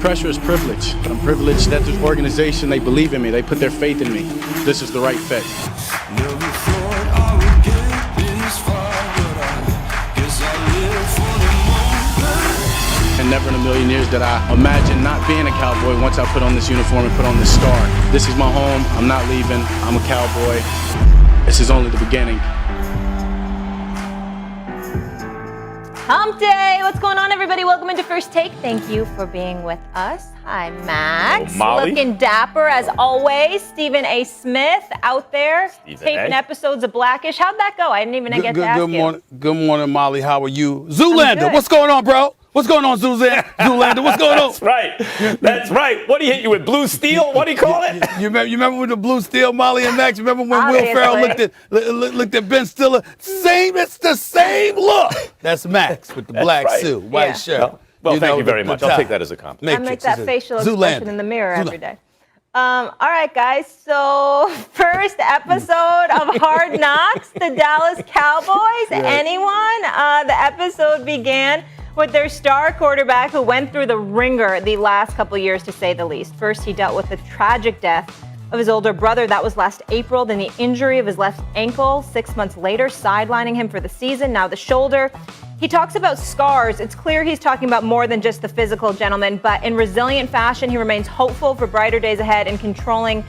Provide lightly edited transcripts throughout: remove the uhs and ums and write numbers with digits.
Pressure is privilege. I'm privileged that this organization, they believe in me. They put their faith in me. This is the right fit. And never in a million years did I imagine not being a Cowboy once I put on this uniform and put on this star. This is my home. I'm not leaving. I'm a Cowboy. This is only the beginning. Hump Day! What's going on, everybody? Welcome into First Take. Thank you for being with us. Hi, Max. Molly. Looking dapper as always. Stephen A. Smith out there taping episodes of Blackish. How'd that go? I didn't even get to ask you. Good morning, Molly. How are you? Zoolander, what's going on, bro? What's going on, Zoolander? What's going on? That's right. That's right. What do you hit you with? Blue steel? What do you call it? You remember with the blue steel, Molly and Max? You remember when Will Ferrell looked at Ben Stiller? It's the same look. That's Max with the black suit, white shirt. Well, thank you very much. I'll take that as a compliment. I make that facial expression in the mirror every day. All right, guys. So first episode of Hard Knocks, the Dallas Cowboys. Anyone? The episode began with their star quarterback who went through the ringer the last couple years, to say the least. First, he dealt with the tragic death of his older brother. That was last April. Then the injury of his left ankle 6 months later, sidelining him for the season. Now the shoulder. He talks about scars. It's clear he's talking about more than just the physical, gentlemen, but in resilient fashion, he remains hopeful for brighter days ahead and controlling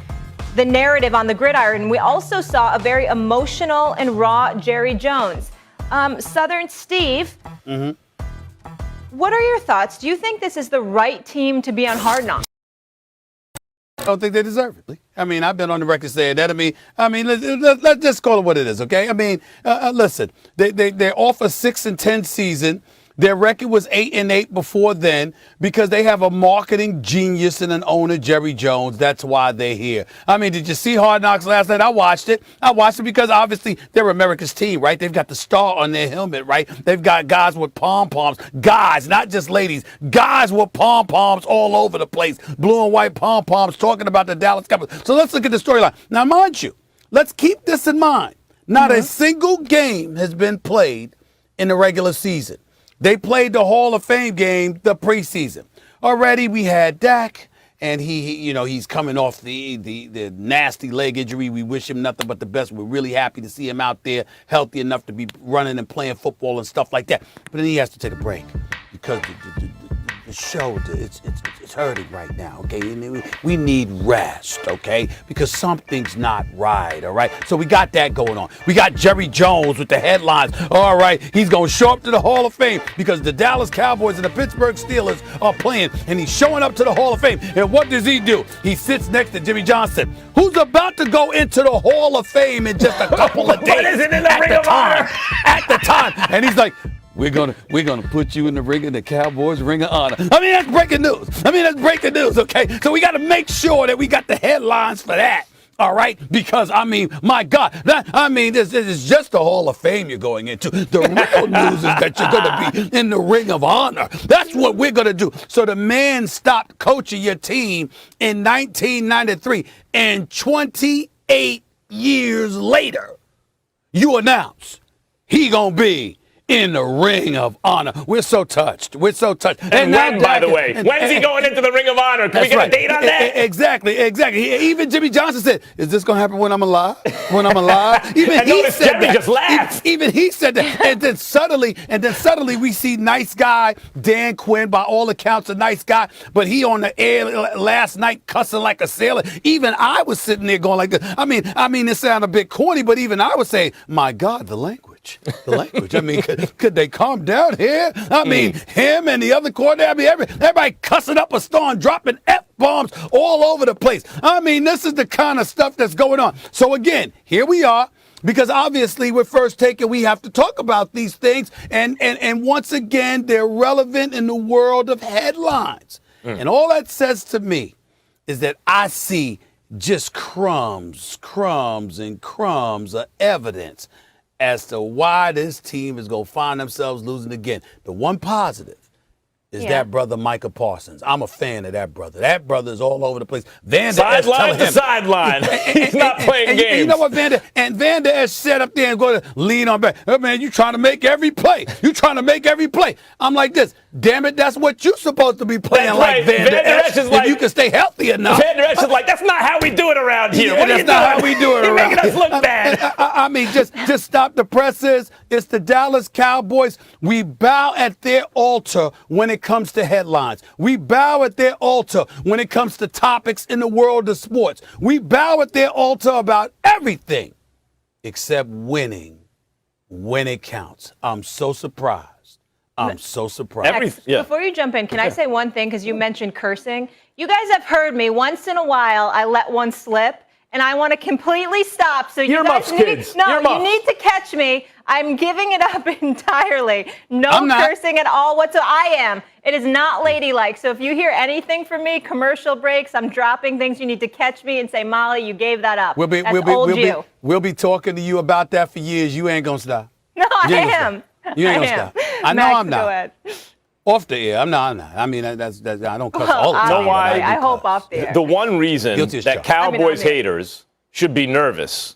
the narrative on the gridiron. We also saw a very emotional and raw Jerry Jones. Southern Steve, what are your thoughts? Do you think this is the right team to be on Hard Knocks? I don't think they deserve it. I mean, I've been on the record saying that. I mean, let's just call it what it is, okay? I mean, listen, they're off a 6-10 season. Their record was 8-8 before then because they have a marketing genius and an owner, Jerry Jones. That's why they're here. I mean, did you see Hard Knocks last night? I watched it. Because obviously they're America's team, right? They've got the star on their helmet, right? They've got guys with pom-poms. Guys, not just ladies. Guys with pom-poms all over the place. Blue and white pom-poms talking about the Dallas Cowboys. So let's look at the storyline. Now, mind you, let's keep this in mind. Not a single game has been played in the regular season. They played the Hall of Fame game, the preseason. Already we had Dak, and he's coming off the nasty leg injury. We wish him nothing but the best. We're really happy to see him out there, healthy enough to be running and playing football and stuff like that. But then he has to take a break because the shoulder, it's hurting right now, okay? And we need rest, okay? Because something's not right, all right? So we got that going on. We got Jerry Jones with the headlines. All right, he's going to show up to the Hall of Fame because the Dallas Cowboys and the Pittsburgh Steelers are playing, and he's showing up to the Hall of Fame. And what does he do? He sits next to Jimmy Johnson, who's about to go into the Hall of Fame in just a couple of days. What is it in the Ring of Honor? At the time. And he's like, We're gonna put you in the ring of the Cowboys Ring of Honor. I mean, that's breaking news. Okay? So we got to make sure that we got the headlines for that. All right? Because, I mean, my God. This is just the Hall of Fame you're going into. The real news is that you're going to be in the Ring of Honor. That's what we're going to do. So the man stopped coaching your team in 1993. And 28 years later, you announce he going to be in the Ring of Honor. We're so touched. And when, by the way, when's he going into the Ring of Honor? Can we get a date on that? Exactly. Even Jimmy Johnson said, "Is this going to happen when I'm alive?" Even he said that. Just laughed. Even he said that. And then suddenly we see nice guy Dan Quinn, by all accounts a nice guy, but he on the air last night cussing like a sailor. Even I was sitting there going like this. I mean, it sounded a bit corny, but even I was saying, "My God, the language." I mean, could they calm down here? I mean, him and the other coordinator, everybody cussing up a storm, dropping F-bombs all over the place. I mean, this is the kind of stuff that's going on. So again, here we are. Because obviously we're First Take and we have to talk about these things. And once again, they're relevant in the world of headlines. And all that says to me is that I see just crumbs of evidence as to why this team is going to find themselves losing again. The one positive is that brother Micah Parsons. I'm a fan of that brother. That brother is all over the place. Sideline to sideline. He's not playing games. You know what, Vander Esch said up there and go to lean on back. Oh, man, you trying to make every play. You trying to make every play. I'm like this. Damn it, that's what you're supposed to be playing. That's like right. Vander Esch. If you can stay healthy enough. Vander Esch is like, that's not how we do it around here. Yeah, what are you doing? That's not how we do it You're around. making us look bad. I mean, just stop the presses. It's the Dallas Cowboys. We bow at their altar when it comes to headlines. We bow at their altar when it comes to topics in the world of sports. We bow at their altar about everything except winning when it counts. I'm so surprised. I'm so surprised. Before you jump in, can I say one thing? Because you mentioned cursing. You guys have heard me once in a while. I let one slip, and I want to completely stop. So you guys need to catch me. I'm giving it up entirely. No cursing at all whatsoever. I am. It is not ladylike. So if you hear anything from me, commercial breaks, I'm dropping things, you need to catch me and say, Molly, you gave that up. We'll be talking to you about that for years. You ain't gonna stop. No, I am. You ain't gonna stop. I know I'm not. Off the air, I'm not. I mean, I don't cuss all the time. You know why? I hope off the air. The one reason that Cowboys haters should be nervous,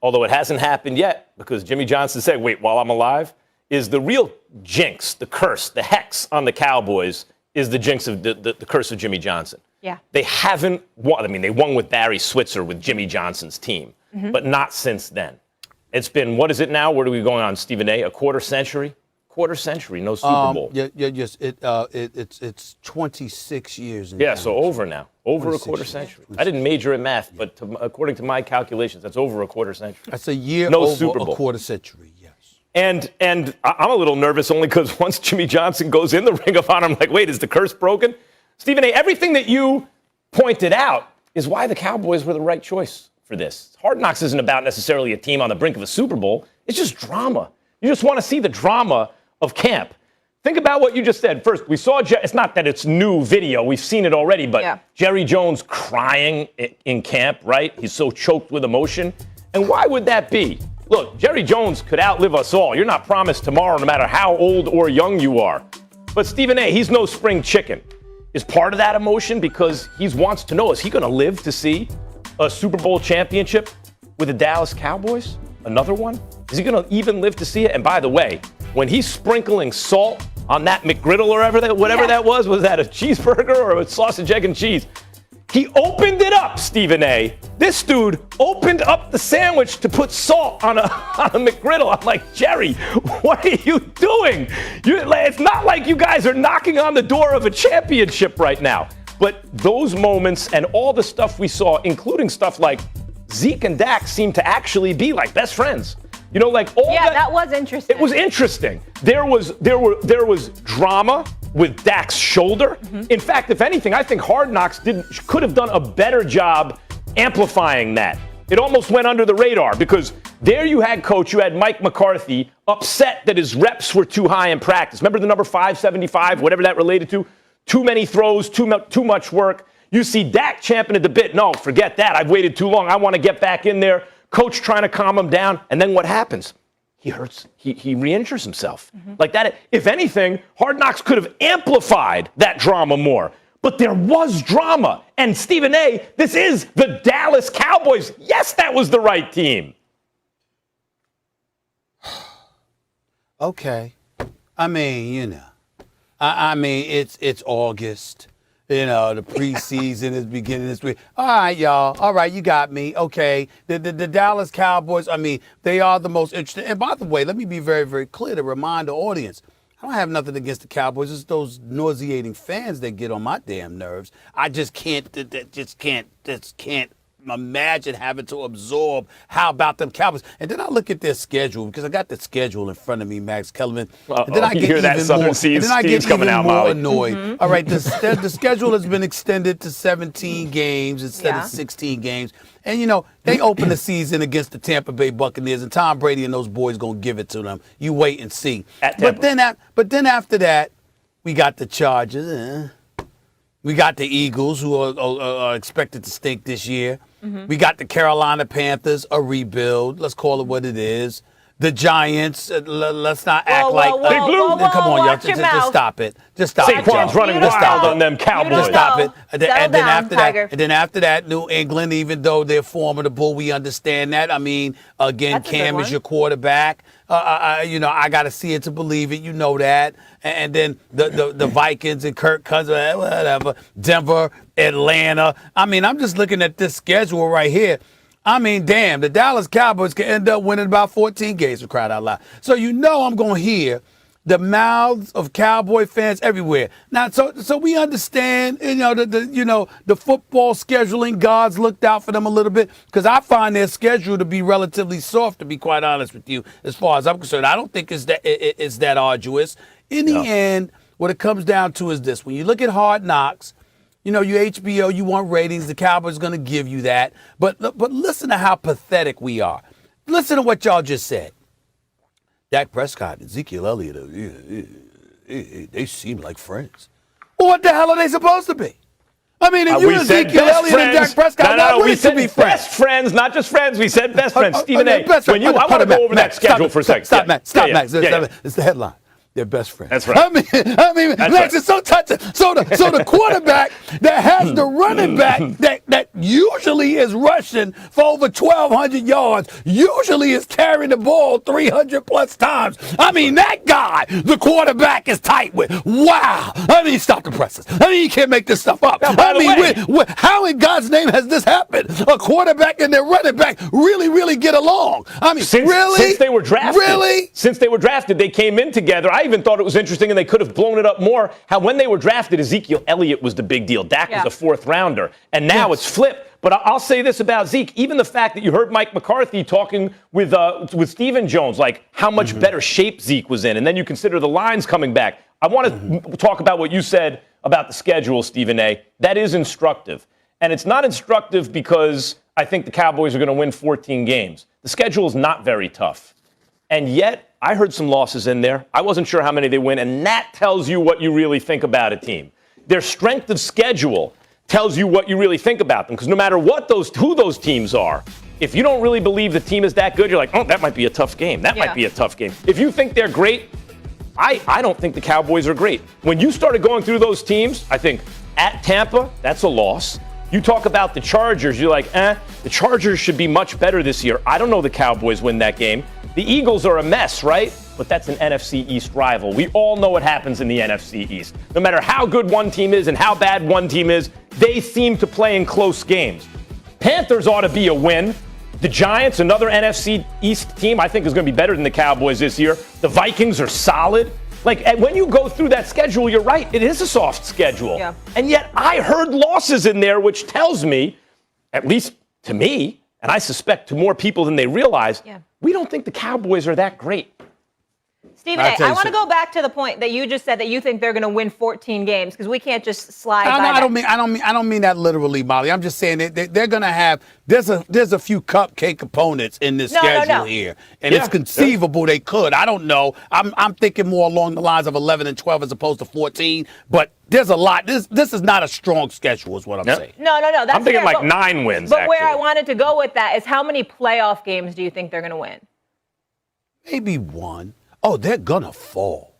although it hasn't happened yet, because Jimmy Johnson said, wait, while I'm alive, is the real jinx, the curse, the hex on the Cowboys is the jinx of the curse of Jimmy Johnson. Yeah. They haven't won. I mean, they won with Barry Switzer with Jimmy Johnson's team, but not since then. It's been, what is it now? Where are we going on, Stephen A? A quarter century? Quarter century, no Super Bowl. It's 26 years. So over now. Over a quarter century. I didn't major in math, but according to my calculations, that's over a quarter century. That's a year no over Super Bowl. a quarter century, yes. And I'm a little nervous only because once Jimmy Johnson goes in the Ring of Honor, I'm like, wait, is the curse broken? Stephen A., everything that you pointed out is why the Cowboys were the right choice for this. Hard Knocks isn't about necessarily a team on the brink of a Super Bowl. It's just drama. You just want to see the drama of camp. Think about what you just said. First, we saw, it's not that it's new video. We've seen it already, but Jerry Jones crying in camp, right? He's so choked with emotion. And why would that be? Look, Jerry Jones could outlive us all. You're not promised tomorrow no matter how old or young you are. But Stephen A., he's no spring chicken. Is part of that emotion because he wants to know, is he going to live to see a Super Bowl championship with the Dallas Cowboys? Another one? Is he going to even live to see it? And by the way, when he's sprinkling salt on that McGriddle or whatever that was that a cheeseburger or a sausage, egg, and cheese? He opened it up, Stephen A. This dude opened up the sandwich to put salt on a McGriddle. I'm like, Jerry, what are you doing? It's not like you guys are knocking on the door of a championship right now. But those moments and all the stuff we saw, including stuff like Zeke and Dak seem to actually be like best friends. You know, like all that was interesting. It was interesting. There was drama with Dak's shoulder. In fact, if anything, I think Hard Knocks could have done a better job amplifying that. It almost went under the radar because there you had Mike McCarthy upset that his reps were too high in practice. Remember the number 575, whatever that related to? Too many throws, too much work. You see Dak champing at the bit. No, forget that. I've waited too long. I want to get back in there. Coach trying to calm him down. And then what happens? He hurts. He re-injures himself. Like that. If anything, Hard Knocks could have amplified that drama more. But there was drama. And Stephen A., this is the Dallas Cowboys. Yes, that was the right team. Okay. I mean, you know. I mean, it's August. You know, the preseason is beginning this week. All right, y'all. All right, you got me. Okay. The Dallas Cowboys, I mean, they are the most interesting. And by the way, let me be very, very clear to remind the audience, I don't have nothing against the Cowboys. It's those nauseating fans that get on my damn nerves. I just can't imagine having to absorb how about them Cowboys. And then I look at their schedule because I got the schedule in front of me, Max Kellerman. And then I get even more annoyed. All right, the schedule has been extended to 17 games instead of 16 games. And, you know, they open the season against the Tampa Bay Buccaneers, and Tom Brady and those boys going to give it to them. You wait and see. But then after that, we got the Chargers. We got the Eagles, who are expected to stink this year. We got the Carolina Panthers, a rebuild. Let's call it what it is. the Giants. Let's not act like. Come on, y'all. Just stop it. Just stop it. Saquon's running wild on them Cowboys. Just stop it. And then Tiger. after that, New England, even though they're formidable, we understand that. I mean, again, Cam is your quarterback. I got to see it to believe it. You know that. And then the Vikings and Kirk Cousins, whatever. Denver, Atlanta. I mean, I'm just looking at this schedule right here. I mean, damn, the Dallas Cowboys can end up winning about 14 games, for crying out loud. So I'm going to hear the mouths of Cowboy fans everywhere. Now, so we understand, the football scheduling gods looked out for them a little bit, because I find their schedule to be relatively soft, to be quite honest with you, as far as I'm concerned. I don't think it's that arduous. In the end, what it comes down to is this. When you look at Hard Knocks, you HBO, you want ratings. The Cowboys are going to give you that. But listen to how pathetic we are. Listen to what y'all just said. Dak Prescott and Ezekiel Elliott, they seem like friends. Well, what the hell are they supposed to be? I mean, if you're Ezekiel Elliott and Dak Prescott, why wouldn't you be friends? Best friends, not just friends. We said best friends. Stephen A., I want to go over that schedule for a second. Stop, Max. It's the headline. They're best friends. That's right. I mean, Max, it's so touching. So the quarterback that has the running back that usually is rushing for over 1,200 yards, usually is carrying the ball 300 plus times. I mean, that guy, the quarterback is tight with. Wow. I mean, stop the presses. I mean, you can't make this stuff up. Now, how in God's name has this happened? A quarterback and their running back really get along. I mean, since they were drafted. Really? Since they were drafted, they came in together. I even thought it was interesting, and they could have blown it up more, how when they were drafted, Ezekiel Elliott was the big deal. Dak was a fourth rounder. And now it's flipped. But I'll say this about Zeke. Even the fact that you heard Mike McCarthy talking with Stephen Jones, like how much better shape Zeke was in, and then you consider the lines coming back. I want to talk about what you said about the schedule, Stephen A. That is instructive. And it's not instructive because I think the Cowboys are going to win 14 games. The schedule is not very tough. And yet, I heard some losses in there. I wasn't sure how many they win, and that tells you what you really think about a team. Their strength of schedule tells you what you really think about them, because no matter who those teams are, if you don't really believe the team is that good, you're like, oh, that might be a tough game. That might be a tough game. If you think they're great, I don't think the Cowboys are great. When you started going through those teams, I think at Tampa, that's a loss. You talk about the Chargers, you're like, the Chargers should be much better this year. I don't know the Cowboys win that game. The Eagles are a mess, right? But that's an NFC East rival. We all know what happens in the NFC East. No matter how good one team is and how bad one team is, they seem to play in close games. Panthers ought to be a win. The Giants, another NFC East team, I think is going to be better than the Cowboys this year. The Vikings are solid. Like, when you go through that schedule, you're right. It is a soft schedule. Yeah. And yet I heard losses in there, which tells me, at least to me, and I suspect to more people than they realize, we don't think the Cowboys are that great. Stephen A., I want to go back to the point that you just said that you think they're going to win 14 games, because we can't just slide by that. I don't mean that literally, Molly. I'm just saying that they're going to have there's a few cupcake components in this schedule here, and it's conceivable they could. I don't know. I'm thinking more along the lines of 11 and 12 as opposed to 14, but there's a lot. This is not a strong schedule, is what I'm saying. No. That's I'm thinking like 9 wins. But where I wanted to go with that is, how many playoff games do you think they're going to win? Maybe 1. Oh, they're gonna fall.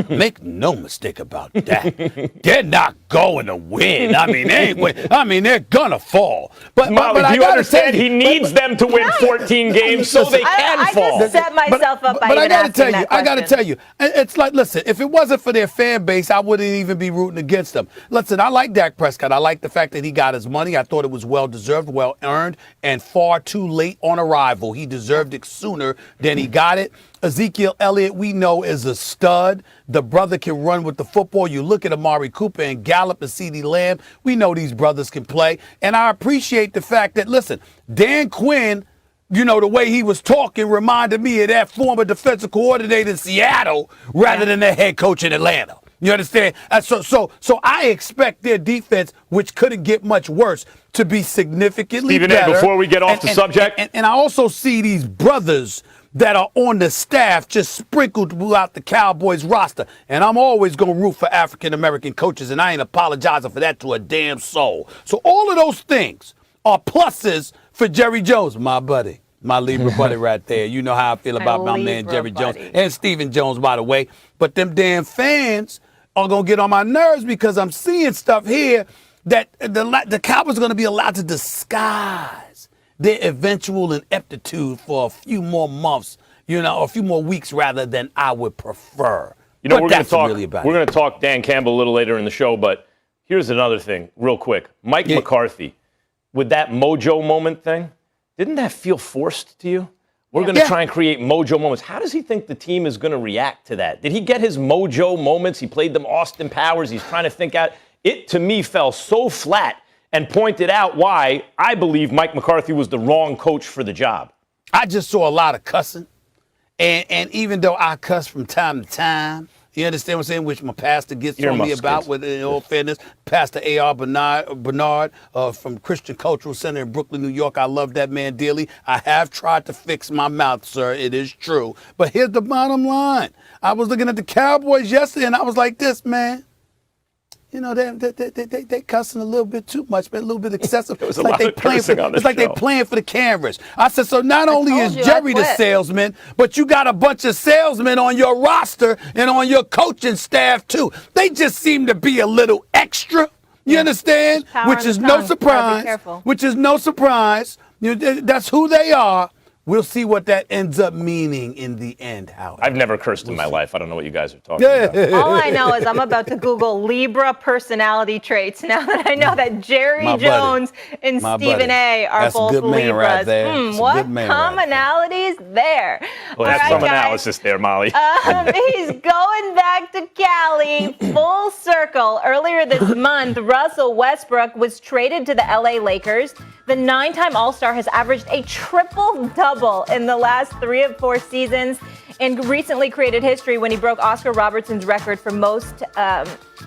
Make no mistake about that. They're not going to win. I mean, they're gonna fall. But Molly, do you understand? He needs them to win 14 games so they can fall. I just set myself up by But I gotta tell you, it's like, listen, if it wasn't for their fan base, I wouldn't even be rooting against them. Listen, I like Dak Prescott. I like the fact that he got his money. I thought it was well-deserved, well-earned, and far too late on arrival. He deserved it sooner than he got it. Ezekiel Elliott, we know, is a stud. The brother can run with the football. You look at Amari Cooper and Gallup and CeeDee Lamb. We know these brothers can play. And I appreciate the fact that, listen, Dan Quinn, the way he was talking reminded me of that former defensive coordinator in Seattle rather than the head coach in Atlanta. You understand? So I expect their defense, which couldn't get much worse, to be significantly better. Stephen A., before we get off the subject. And I also see these brothers that are on the staff just sprinkled throughout the Cowboys roster. And I'm always going to root for African-American coaches, and I ain't apologizing for that to a damn soul. So all of those things are pluses for Jerry Jones, my buddy. My Libra buddy right there. You know how I feel about my man Libra Jerry Jones buddy. and Stephen Jones, by the way. But them damn fans are going to get on my nerves because I'm seeing stuff here that the Cowboys are going to be allowed to disguise their eventual ineptitude for a few more months, a few more weeks rather than I would prefer. You know, but we're going to talk Dan Campbell a little later in the show, but here's another thing, real quick. Mike McCarthy, with that mojo moment thing, didn't that feel forced to you? We're going to try and create mojo moments. How does he think the team is going to react to that? Did he get his mojo moments? He played them Austin Powers. He's trying to think out. It, to me, fell so flat and pointed out why I believe Mike McCarthy was the wrong coach for the job. I just saw a lot of cussing. And even though I cuss from time to time, you understand what I'm saying, which my pastor gets on me about, with in all fairness, Pastor A.R. Bernard from Christian Cultural Center in Brooklyn, New York. I love that man dearly. I have tried to fix my mouth, sir. It is true. But here's the bottom line. I was looking at the Cowboys yesterday, and I was like this, man. You know, they cussing a little bit too much, man, a little bit excessive. It's like they playing for the cameras. I said, so not only is Jerry the salesman, but you got a bunch of salesmen on your roster and on your coaching staff too. They just seem to be a little extra. You understand? Which is no surprise. Which is no surprise. That's who they are. We'll see what that ends up meaning in the end, Howard. I've never cursed in my life. I don't know what you guys are talking about. All I know is I'm about to Google Libra personality traits now that I know that Jerry Jones and Stephen A. are both Libras. Right there. What commonalities there? Well, that's some analysis there, Molly. He's going back to Cali full circle. Earlier this month, Russell Westbrook was traded to the LA Lakers. The 9-time All-Star has averaged a triple-double in the last 3 of 4 seasons and recently created history when he broke Oscar Robertson's record for most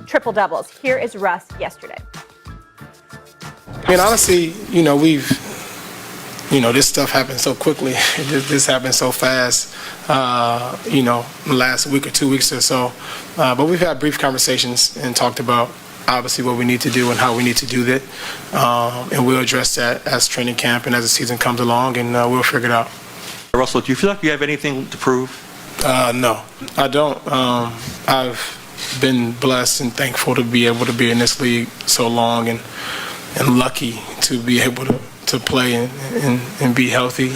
triple-doubles. Here is Russ yesterday. I mean, honestly, this stuff happened so quickly. This happened so fast, last week or 2 weeks or so. But we've had brief conversations and talked about obviously what we need to do and how we need to do that. And we'll address that as training camp and as the season comes along, and we'll figure it out. Russell, do you feel like you have anything to prove? No, I don't. I've been blessed and thankful to be able to be in this league so long and lucky to be able to play and be healthy.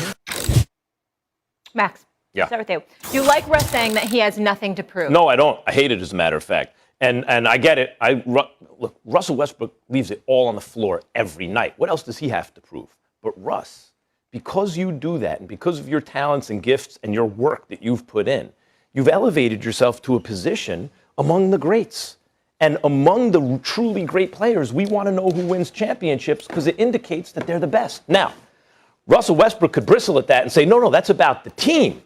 Max, start with you. Do you like Russ saying that he has nothing to prove? No, I don't. I hate it, as a matter of fact. And I get it. Look, Russell Westbrook leaves it all on the floor every night. What else does he have to prove? But Russ, because you do that and because of your talents and gifts and your work that you've put in, you've elevated yourself to a position among the greats. And among the truly great players, we want to know who wins championships because it indicates that they're the best. Now, Russell Westbrook could bristle at that and say, no, that's about the team.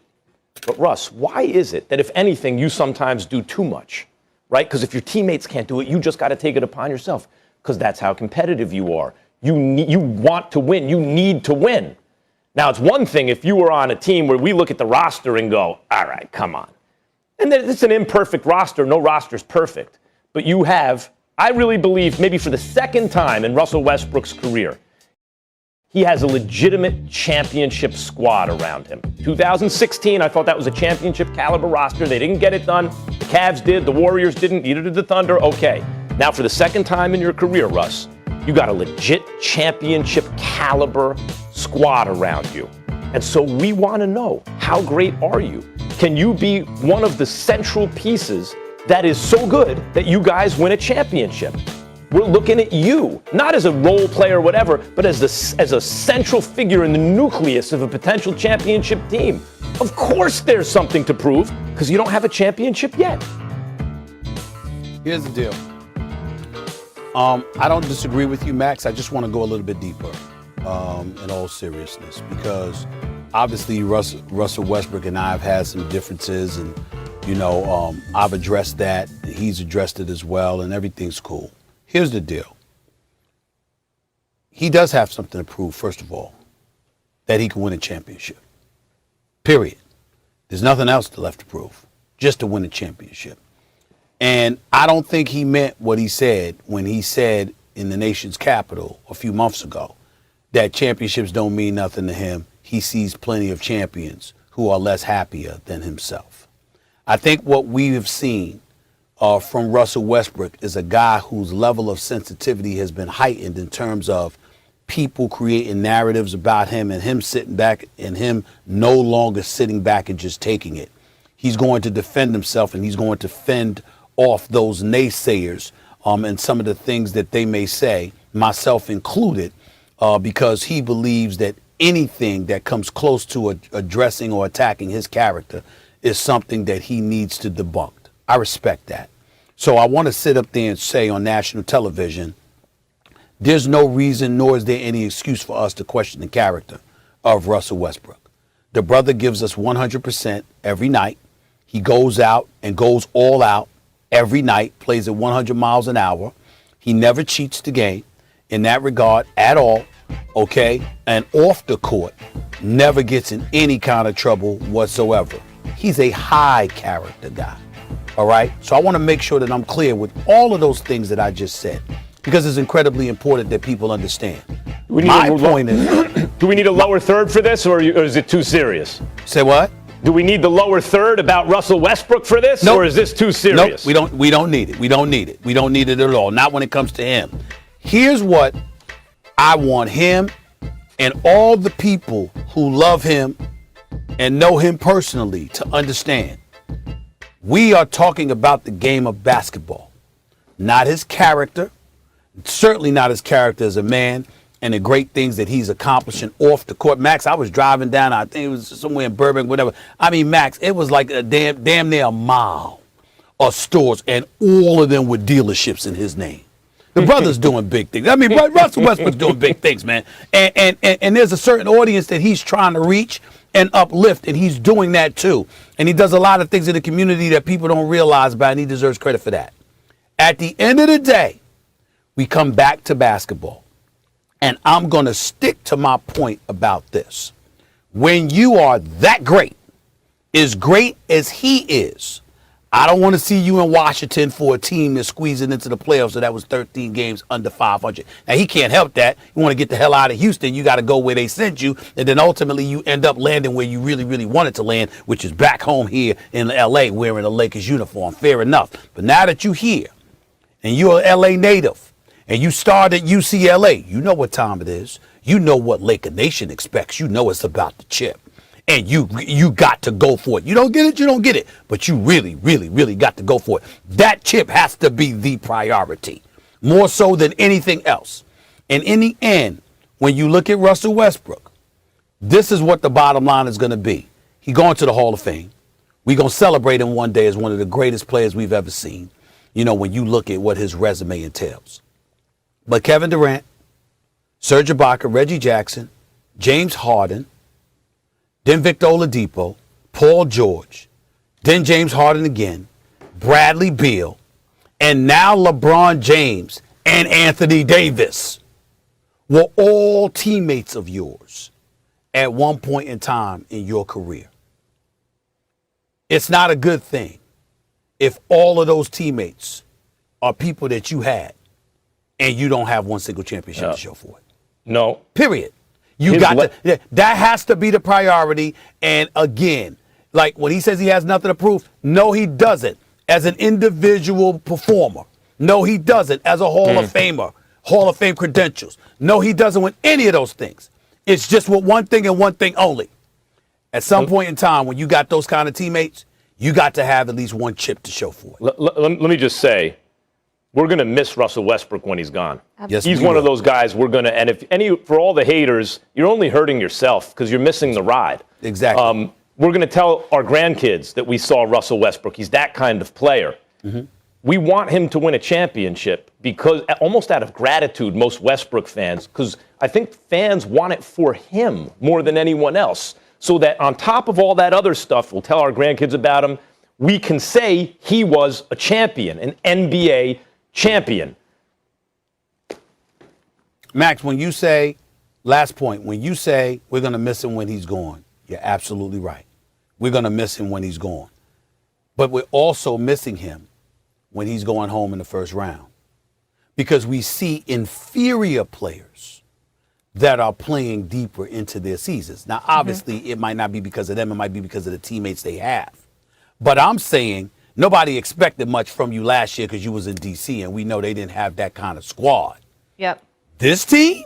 But Russ, why is it that if anything, you sometimes do too much? Right? Because if your teammates can't do it, you just got to take it upon yourself. Because that's how competitive you are. You want to win. You need to win. Now, it's one thing if you were on a team where we look at the roster and go, all right, come on. And it's an imperfect roster. No roster's perfect. But you have, I really believe, maybe for the second time in Russell Westbrook's career, he has a legitimate championship squad around him. 2016, I thought that was a championship caliber roster. They didn't get it done. The Cavs did. The Warriors didn't. Neither did the Thunder. Okay. Now, for the second time in your career, Russ, you got a legit championship caliber squad around you. And so we want to know, how great are you? Can you be one of the central pieces that is so good that you guys win a championship? We're looking at you, not as a role player or whatever, but as a central figure in the nucleus of a potential championship team. Of course there's something to prove, because you don't have a championship yet. Here's the deal. I don't disagree with you, Max. I just want to go a little bit deeper in all seriousness, because obviously Russell Westbrook and I have had some differences, and I've addressed that. He's addressed it as well, and everything's cool. Here's the deal. He does have something to prove, first of all, that he can win a championship. Period. There's nothing else left to prove, just to win a championship. And I don't think he meant what he said when he said in the nation's capital a few months ago that championships don't mean nothing to him. he sees plenty of champions who are less happier than himself. I think what we have seen from Russell Westbrook is a guy whose level of sensitivity has been heightened in terms of people creating narratives about him and him sitting back and him no longer sitting back and just taking it. He's going to defend himself, and he's going to fend off those naysayers and some of the things that they may say, myself included, because he believes that anything that comes close to addressing or attacking his character is something that he needs to debunk. I respect that. So I want to sit up there and say on national television, there's no reason nor is there any excuse for us to question the character of Russell Westbrook. The brother gives us 100% every night. He goes out and goes all out every night, plays at 100 miles an hour. He never cheats the game in that regard at all, okay? And off the court, never gets in any kind of trouble whatsoever. He's a high character guy, all right? So I want to make sure that I'm clear with all of those things that I just said, because it's incredibly important that people understand. My point is... Do we need a lower third for this, or is it too serious? Say what? Do we need the lower third about Russell Westbrook for this, Nope. or is this too serious? Nope, we don't need it. We don't need it. We don't need it at all. Not when it comes to him. Here's what I want him and all the people who love him and know him personally to understand. We are talking about the game of basketball, not his character, certainly not his character as a man, and the great things that he's accomplishing off the court. Max, I was driving down, I think it was somewhere in Burbank, whatever. I mean, Max, it was like a damn near a mile of stores, and all of them with dealerships in his name. The brother's doing big things. I mean, Russell Westbrook's doing big things, man. And there's a certain audience that he's trying to reach and uplift, and he's doing that too. And he does a lot of things in the community that people don't realize about, and he deserves credit for that. At the end of the day, we come back to basketball. And I'm going to stick to my point about this. When you are that great, as great as he is, I don't want to see you in Washington for a team that's squeezing into the playoffs. So that was 13 games under 500. Now, he can't help that. You want to get the hell out of Houston, you got to go where they sent you. And then ultimately you end up landing where you really, really wanted to land, which is back home here in L.A. wearing a Lakers uniform. Fair enough. But now that you're here and you're an L.A. native, and you started at UCLA, you know what time it is. You know what Laker Nation expects. You know it's about the chip. And you got to go for it. You don't get it, you don't get it. But you really, really, really got to go for it. That chip has to be the priority, more so than anything else. And in the end, when you look at Russell Westbrook, this is what the bottom line is going to be. He's going to the Hall of Fame. We're going to celebrate him one day as one of the greatest players we've ever seen, you know, when you look at what his resume entails. But Kevin Durant, Serge Ibaka, Reggie Jackson, James Harden, then Victor Oladipo, Paul George, then James Harden again, Bradley Beal, and now LeBron James and Anthony Davis were all teammates of yours at one point in time in your career. It's not a good thing if all of those teammates are people that you had and you don't have one single championship to show for it. No. Period. You got to, that has to be the priority. And again, like when he says he has nothing to prove, no, he doesn't. As an individual performer, no, he doesn't. As a Hall of Famer, Hall of Fame credentials, no, he doesn't with any of those things. It's just with one thing and one thing only. At some point in time, when you got those kind of teammates, you got to have at least one chip to show for it. Let me just say, we're going to miss Russell Westbrook when he's gone. Yes, he's one of those guys we're going to, and if any, for all the haters, you're only hurting yourself because you're missing the ride. Exactly. We're going to tell our grandkids that we saw Russell Westbrook. He's that kind of player. Mm-hmm. We want him to win a championship because, almost out of gratitude, most Westbrook fans, because I think fans want it for him more than anyone else. So that on top of all that other stuff, we'll tell our grandkids about him, we can say he was a champion, an NBA champion. Max, when you say, last point, when you say we're going to miss him when he's gone, you're absolutely right. We're going to miss him when he's gone. But we're also missing him when he's going home in the first round. Because we see inferior players that are playing deeper into their seasons. Now, obviously, it might not be because of them. It might be because of the teammates they have. But I'm saying nobody expected much from you last year because you was in D.C., and we know they didn't have that kind of squad. Yep. This team,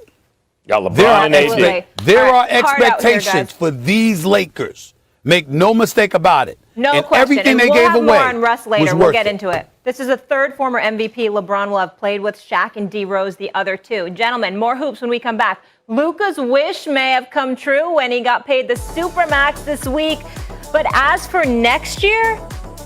Got LeBron and AD. there All are right, hard out here, expectations guys. for these Lakers. Make no mistake about it. No and question. Everything And they we'll gave have away more on Russ later. was We'll worth get it. into it. This is the third former MVP LeBron will have played with. Shaq and D Rose, the other two. Gentlemen, more hoops when we come back. Luka's wish may have come true when he got paid the Supermax this week. But as for next year,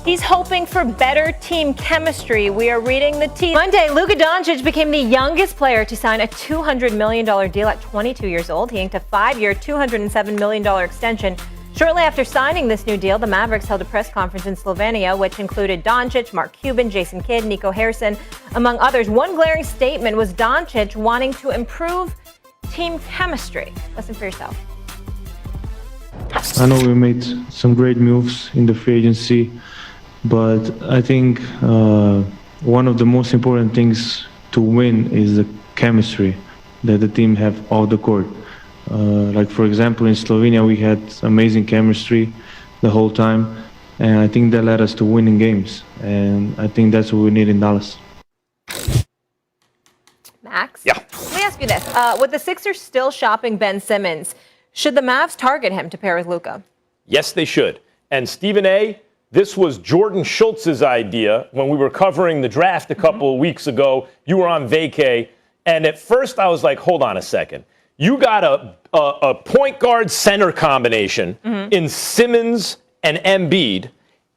he's hoping for better team chemistry. We are reading the tea. Monday, Luka Doncic became the youngest player to sign a $200 million deal at 22 years old. He inked a 5-year, $207 million extension. Shortly after signing this new deal, the Mavericks held a press conference in Slovenia, which included Doncic, Mark Cuban, Jason Kidd, Nico Harrison, among others. One glaring statement was Doncic wanting to improve team chemistry. Listen for yourself. I know we made some great moves in the free agency, but I think one of the most important things to win is the chemistry that the team have off the court. Like for example, in Slovenia, we had amazing chemistry the whole time, and I think that led us to winning games. And I think that's what we need in Dallas. Max? Yeah. Let me ask you this. With the Sixers still shopping Ben Simmons, should the Mavs target him to pair with Luka? Yes, they should. And Stephen A., this was Jordan Schultz's idea when we were covering the draft a couple of weeks ago. You were on vacay, and at first I was like, hold on a second. You got a point guard center combination in Simmons and Embiid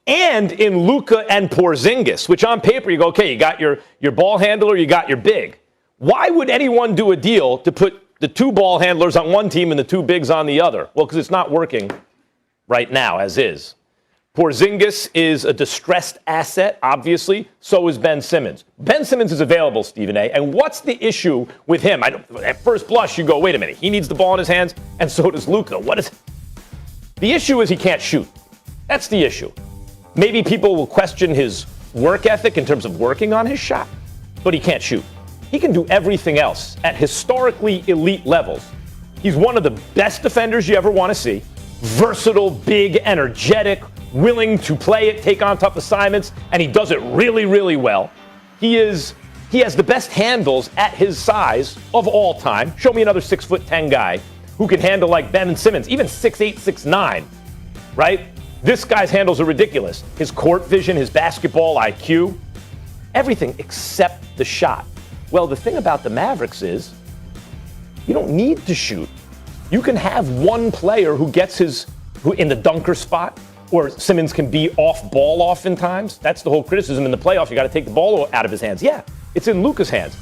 and in Luka and Porzingis, which on paper you go, okay, you got your ball handler, you got your big. Why would anyone do a deal to put the two ball handlers on one team and the two bigs on the other? Well, because it's not working right now as is. Porzingis is a distressed asset, obviously. So is Ben Simmons. Ben Simmons is available, Stephen A. And what's the issue with him? At first blush, you go, wait a minute. He needs the ball in his hands, and so does Luka. The issue is he can't shoot. That's the issue. Maybe people will question his work ethic in terms of working on his shot, but he can't shoot. He can do everything else at historically elite levels. He's one of the best defenders you ever want to see. Versatile, big, energetic, willing to play it, take on tough assignments, and he does it really, really well. He has the best handles at his size of all time. Show me another 6'10" guy who can handle like Ben Simmons, even 6'8", 6'9", right? This guy's handles are ridiculous. His court vision, his basketball IQ, everything except the shot. Well, the thing about the Mavericks is you don't need to shoot. You can have one player who gets who in the dunker spot, or Simmons can be off ball oftentimes. That's the whole criticism in the playoffs. You got to take the ball out of his hands. Yeah, it's in Luka's hands.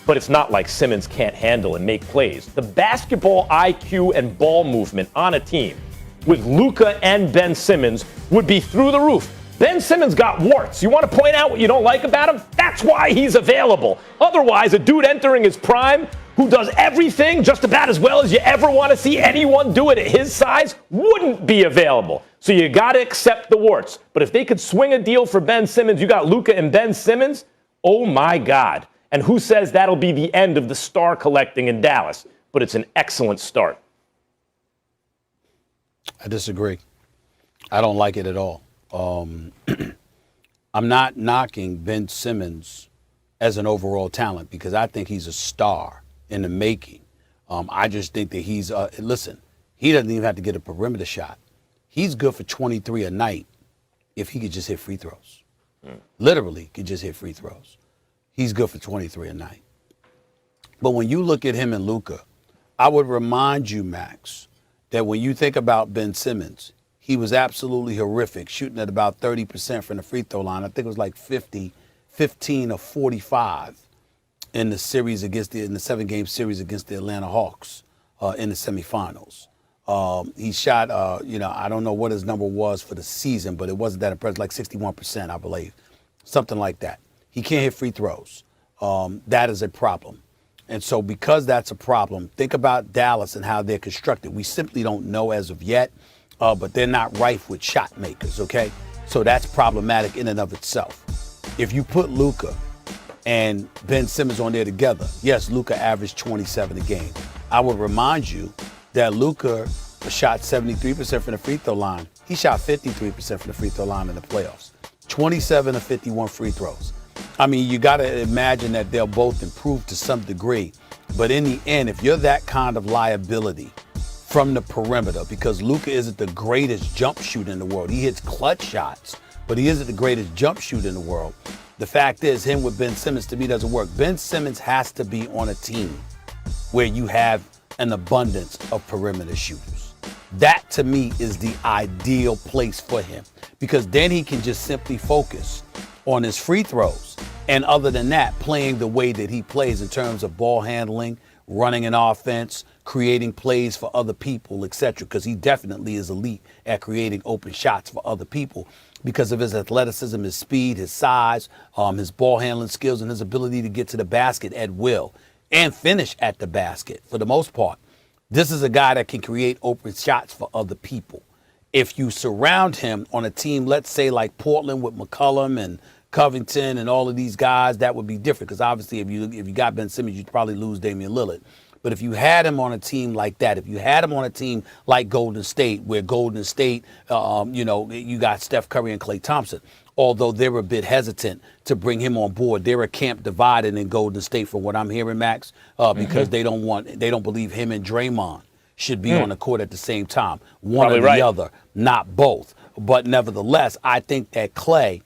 But it's not like Simmons can't handle and make plays. The basketball IQ and ball movement on a team with Luka and Ben Simmons would be through the roof. Ben Simmons got warts. You want to point out what you don't like about him? That's why he's available. Otherwise, a dude entering his prime who does everything just about as well as you ever want to see anyone do it at his size wouldn't be available. So you got to accept the warts. But if they could swing a deal for Ben Simmons, you got Luka and Ben Simmons, oh my God. And who says that'll be the end of the star collecting in Dallas? But it's an excellent start. I disagree. I don't like it at all. I'm not knocking Ben Simmons as an overall talent because I think he's a star in the making. I just think that he's, listen, he doesn't even have to get a perimeter shot. He's good for 23 a night if he could just hit free throws. Literally could just hit free throws. He's good for 23 a night. But when you look at him and Luka, I would remind you, Max, that when you think about Ben Simmons, he was absolutely horrific, shooting at about 30% from the free throw line. I think it was like 15 or 45 in the series in the 7-game series against the Atlanta Hawks in the semifinals. He shot, I don't know what his number was for the season, but it wasn't that impressive, like 61%, I believe, something like that. He can't hit free throws. That is a problem. And so because that's a problem, think about Dallas and how they're constructed. We simply don't know as of yet. But they're not rife with shot makers, okay? So that's problematic in and of itself. If you put Luka and Ben Simmons on there together, yes, Luka averaged 27 a game. I would remind you that Luka shot 73% from the free throw line. He shot 53% from the free throw line in the playoffs. 27 of 51 free throws. I mean, you got to imagine that they'll both improve to some degree. But in the end, if you're that kind of liability from the perimeter, because Luka isn't the greatest jump shooter in the world. He hits clutch shots, but he isn't the greatest jump shooter in the world. The fact is, him with Ben Simmons, to me, doesn't work. Ben Simmons has to be on a team where you have an abundance of perimeter shooters. That, to me, is the ideal place for him, because then he can just simply focus on his free throws. And other than that, playing the way that he plays in terms of ball handling, running an offense, creating plays for other people, etc., because he definitely is elite at creating open shots for other people because of his athleticism, his speed, his size, his ball handling skills, and his ability to get to the basket at will and finish at the basket for the most part. This is a guy that can create open shots for other people. If you surround him on a team, let's say like Portland with McCollum and Covington and all of these guys, that would be different, because obviously if you got Ben Simmons, you'd probably lose Damian Lillard. But if you had him on a team like that, if you had him on a team like Golden State, where Golden State, you got Steph Curry and Klay Thompson, although they're a bit hesitant to bring him on board. They're a camp divided in Golden State, from what I'm hearing, Max, because they don't believe him and Draymond should be on the court at the same time. One or the other, not both. But nevertheless, I think that Klay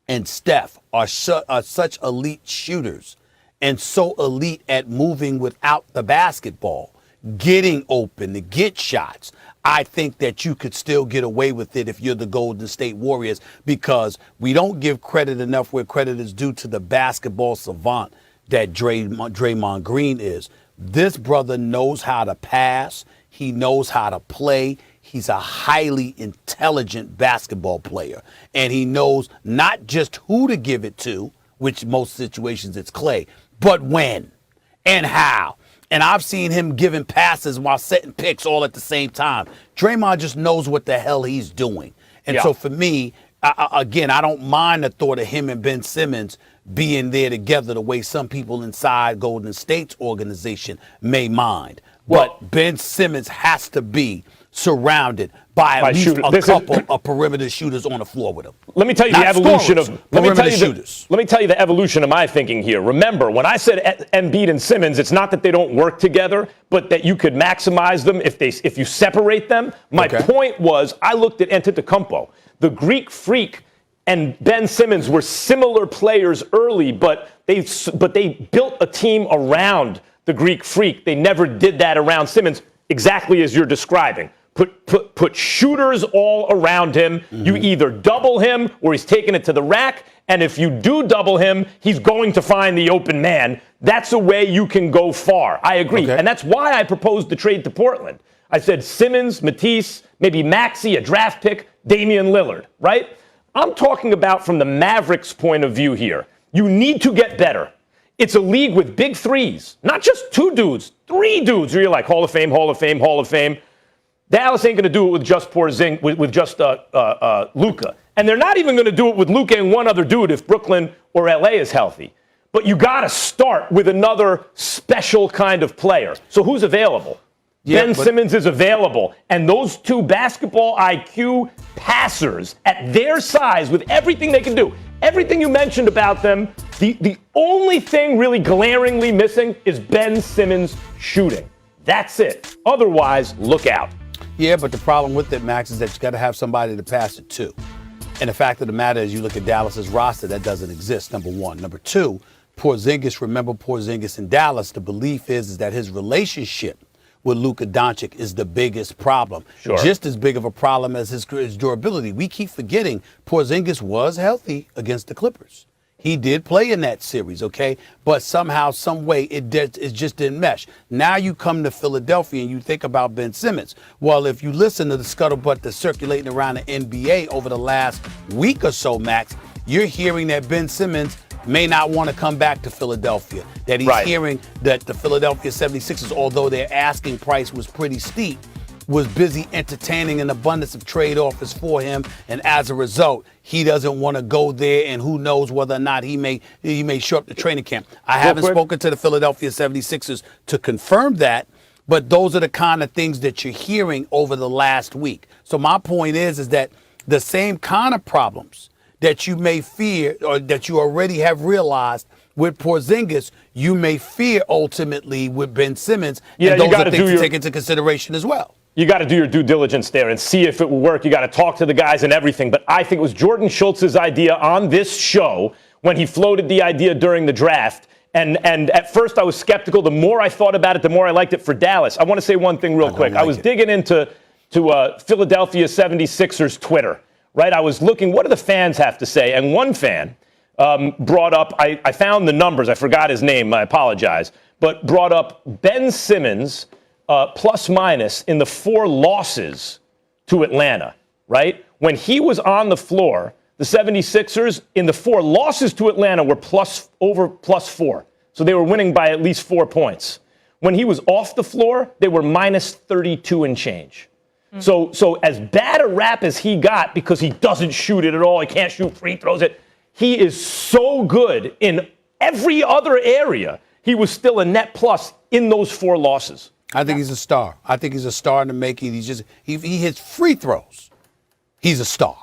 and Steph are such elite shooters and so elite at moving without the basketball, getting open to get shots. I think that you could still get away with it if you're the Golden State Warriors, because we don't give credit enough where credit is due to the basketball savant that Draymond Green is. This brother knows how to pass. He knows how to play. He's a highly intelligent basketball player, and he knows not just who to give it to, which most situations it's Klay, but when and how. And I've seen him giving passes while setting picks all at the same time. Draymond just knows what the hell he's doing. And so for me, I don't mind the thought of him and Ben Simmons being there together the way some people inside Golden State's organization may mind. But Ben Simmons has to be surrounded by at least a couple of perimeter shooters on the floor with him. Let me tell you the evolution of perimeter shooters. Let me tell you the evolution of my thinking here. Remember, when I said Embiid and Simmons, it's not that they don't work together, but that you could maximize them if you separate them. My point was, I looked at Antetokounmpo. The Greek Freak and Ben Simmons were similar players early, but they built a team around the Greek Freak. They never did that around Simmons, exactly as you're describing. Put shooters all around him. You either double him or he's taking it to the rack. And if you do double him, he's going to find the open man. That's a way you can go far. I agree. And that's why I proposed the trade to Portland. I said Simmons, Matisse, maybe Maxey, a draft pick, Damian Lillard, right? I'm talking about from the Mavericks' point of view here. You need to get better. It's a league with big threes, not just two dudes, three dudes where you're like Hall of Fame, Hall of Fame, Hall of Fame. Dallas ain't going to do it with just Luka. And they're not even going to do it with Luka and one other dude if Brooklyn or LA is healthy. But you got to start with another special kind of player. So who's available? Ben Simmons is available. And those two basketball IQ passers at their size with everything they can do, everything you mentioned about them, the only thing really glaringly missing is Ben Simmons shooting. That's it. Otherwise, look out. Yeah, but the problem with it, Max, is that you got to have somebody to pass it to. And the fact of the matter is, you look at Dallas's roster, that doesn't exist, number one. Number two, remember Porzingis in Dallas, the belief is that his relationship with Luka Doncic is the biggest problem. Just as big of a problem as his durability. We keep forgetting Porzingis was healthy against the Clippers. He did play in that series, okay? But somehow, some way, it just didn't mesh. Now you come to Philadelphia and you think about Ben Simmons. Well, if you listen to the scuttlebutt that's circulating around the NBA over the last week or so, Max, you're hearing that Ben Simmons may not want to come back to Philadelphia. That he's hearing that the Philadelphia 76ers, although their asking price was pretty steep, was busy entertaining an abundance of trade offers for him, and as a result, he doesn't want to go there, and who knows whether or not he may show up to training camp. I haven't spoken to the Philadelphia 76ers to confirm that, but those are the kind of things that you're hearing over the last week. So my point is that the same kind of problems that you may fear or that you already have realized with Porzingis, you may fear ultimately with Ben Simmons. Yeah, and those are things to take into consideration as well. You got to do your due diligence there and see if it will work. You got to talk to the guys and everything. But I think it was Jordan Schultz's idea on this show when he floated the idea during the draft. And at first I was skeptical. The more I thought about it, the more I liked it for Dallas. I want to say one thing real quick. I was digging into Philadelphia 76ers Twitter, right? I was looking, what do the fans have to say? And one fan brought up, I found the numbers, I forgot his name, I apologize, but brought up Ben Simmons plus minus in the 4 losses to Atlanta, right? When he was on the floor, the 76ers in the 4 losses to Atlanta were over +4. So they were winning by at least 4 points. When he was off the floor, they were minus 32 and change. So as bad a rap as he got because he doesn't shoot it at all, he can't shoot free throws, he is so good in every other area. He was still a net plus in those 4 losses. I think he's a star. I think he's a star in the making. He hits free throws. He's a star.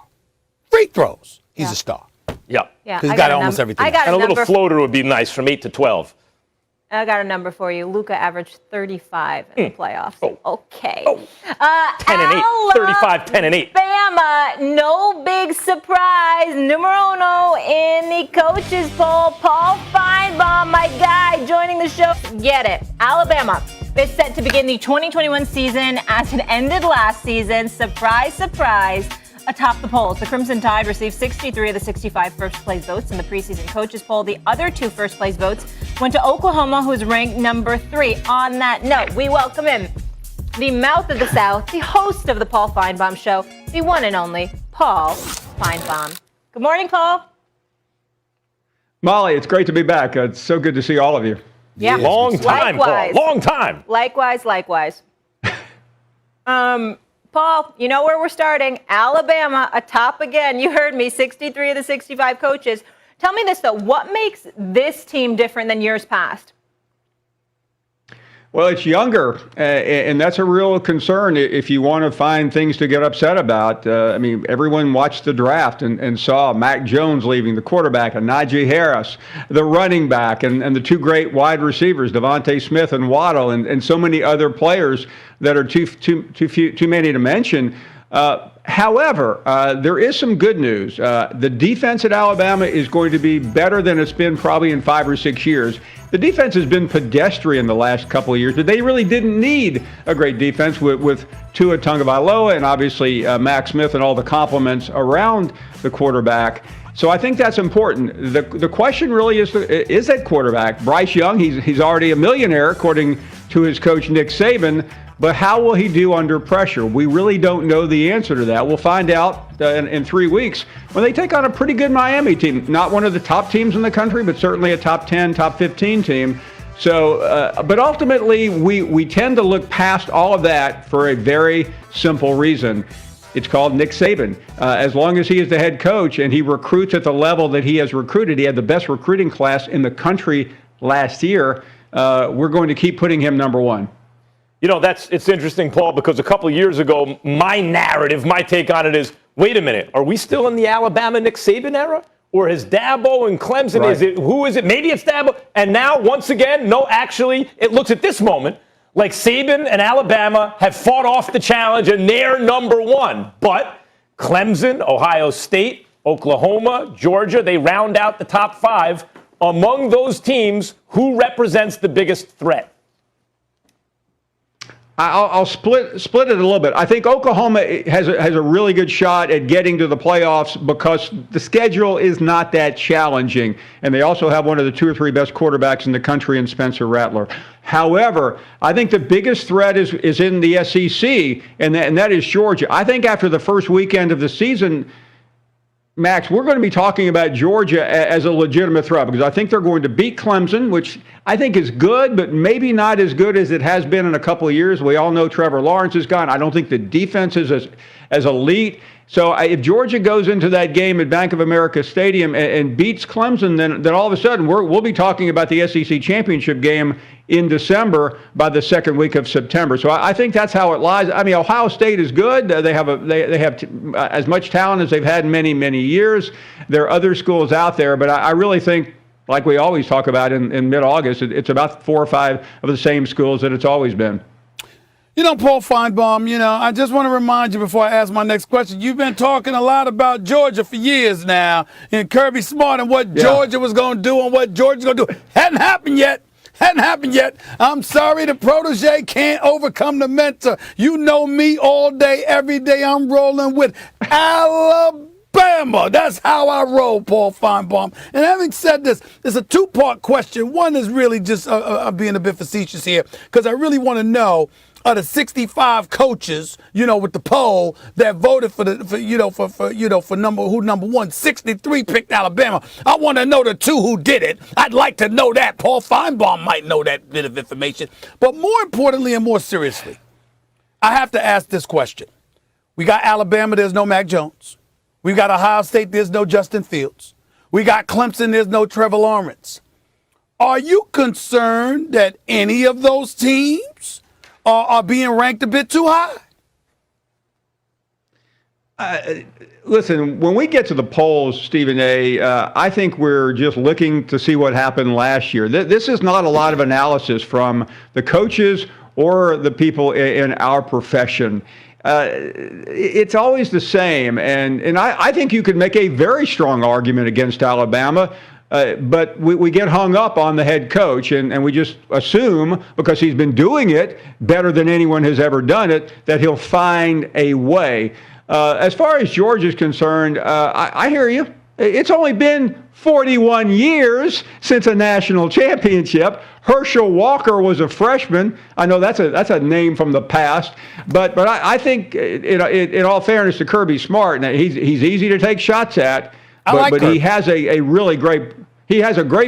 Free throws. He's a star. Yeah. He's got almost everything. And a little floater would be nice from 8 to 12. I got a number for you. Luka averaged 35 in the playoffs. Okay. 10 and 8. 35, 10 and 8. Alabama, no big surprise. Numero uno in the coaches poll. Paul Feinbaum, my guy, joining the show. Get it. Alabama is set to begin the 2021 season as it ended last season. Surprise, surprise. Atop the polls, the Crimson Tide received 63 of the 65 first-place votes in the preseason coaches poll. The other 2 first-place votes went to Oklahoma, who is ranked number 3. On that note, we welcome in the mouth of the South, the host of the Paul Feinbaum Show, the one and only Paul Feinbaum. Good morning, Paul. Molly, it's great to be back. It's so good to see all of you. Yeah. Long time, Paul. Long time. Likewise. Paul, you know where we're starting. Alabama atop again. You heard me, 63 of the 65 coaches. Tell me this, though. What makes this team different than years past? Well, it's younger, and that's a real concern if you want to find things to get upset about. I mean, everyone watched the draft and saw Mac Jones leaving, the quarterback, and Najee Harris, the running back, and the 2 great wide receivers, Devontae Smith and Waddle, and so many other players that are too many to mention. However, there is some good news. The defense at Alabama is going to be better than it's been probably in 5 or 6 years. The defense has been pedestrian the last couple of years, but they really didn't need a great defense with Tua Tagovailoa and obviously Mac Smith and all the compliments around the quarterback. So I think that's important. The question really is that quarterback, Bryce Young, he's already a millionaire according to his coach Nick Saban. But how will he do under pressure? We really don't know the answer to that. We'll find out in 3 weeks when they take on a pretty good Miami team. Not one of the top teams in the country, but certainly a top 10, top 15 team. So, but ultimately, we tend to look past all of that for a very simple reason. It's called Nick Saban. As long as he is the head coach and he recruits at the level that he has recruited, he had the best recruiting class in the country last year, we're going to keep putting him number 1. You know, it's interesting, Paul, because a couple of years ago, my narrative, my take on it is, wait a minute, are we still in the Alabama Nick Saban era? Or has Dabo and Clemson, right. Who is it? Maybe it's Dabo. And now, once again, no, actually, it looks at this moment like Saban and Alabama have fought off the challenge and they're number 1. But Clemson, Ohio State, Oklahoma, Georgia, they round out the top 5. Among those teams, who represents the biggest threat? I'll split it a little bit. I think Oklahoma has a really good shot at getting to the playoffs because the schedule is not that challenging, and they also have one of the 2 or 3 best quarterbacks in the country in Spencer Rattler. However, I think the biggest threat is in the SEC, and that is Georgia. I think after the first weekend of the season, Max, we're going to be talking about Georgia as a legitimate threat because I think they're going to beat Clemson, which I think is good, but maybe not as good as it has been in a couple of years. We all know Trevor Lawrence is gone. I don't think the defense is as elite. So if Georgia goes into that game at Bank of America Stadium and beats Clemson, then all of a sudden we'll be talking about the SEC championship game in December by the second week of September. So I think that's how it lies. I mean, Ohio State is good. They have as much talent as they've had in many, many years. There are other schools out there, but I really think, like we always talk about in mid-August, it's about 4 or 5 of the same schools that it's always been. You know, Paul Feinbaum, I just want to remind you before I ask my next question, you've been talking a lot about Georgia for years now, and Kirby Smart and what Georgia was going to do and what Georgia's going to do. Hadn't happened yet. I'm sorry, the protege can't overcome the mentor. You know me all day, every day. I'm rolling with Alabama. That's how I roll, Paul Feinbaum. And having said this, it's a 2-part question. One is really just being a bit facetious here, because I really want to know, of the 65 coaches, with the poll that voted for number one, 63 picked Alabama. I want to know the 2 who did it. I'd like to know that. Paul Feinbaum might know that bit of information. But more importantly and more seriously, I have to ask this question. We got Alabama, there's no Mac Jones. We got Ohio State, there's no Justin Fields. We got Clemson, there's no Trevor Lawrence. Are you concerned that any of those teams are being ranked a bit too high? Listen, when we get to the polls, Stephen A., I think we're just looking to see what happened last year. This is not a lot of analysis from the coaches or the people in our profession. It's always the same, and I think you could make a very strong argument against Alabama. But we get hung up on the head coach, and we just assume, because he's been doing it better than anyone has ever done it, that he'll find a way. As far as Georgia's concerned, I hear you. It's only been 41 years since a national championship. Herschel Walker was a freshman. I know that's a name from the past, but I think, in all fairness to Kirby Smart, he's easy to take shots at. But he has a really great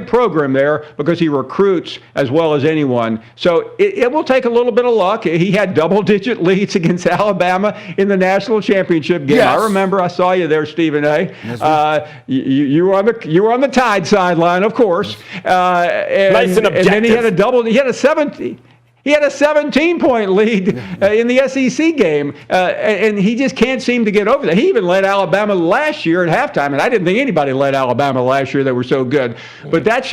program there because he recruits as well as anyone. So it will take a little bit of luck. He had double-digit leads against Alabama in the national championship game. Yes. I remember. I saw you there, Stephen A. Yes, you were on the Tide sideline, of course. Nice and objective. And then he had a 17-point lead in the SEC game, and he just can't seem to get over that. He even led Alabama last year at halftime, and I didn't think anybody led Alabama last year that were so good. But that's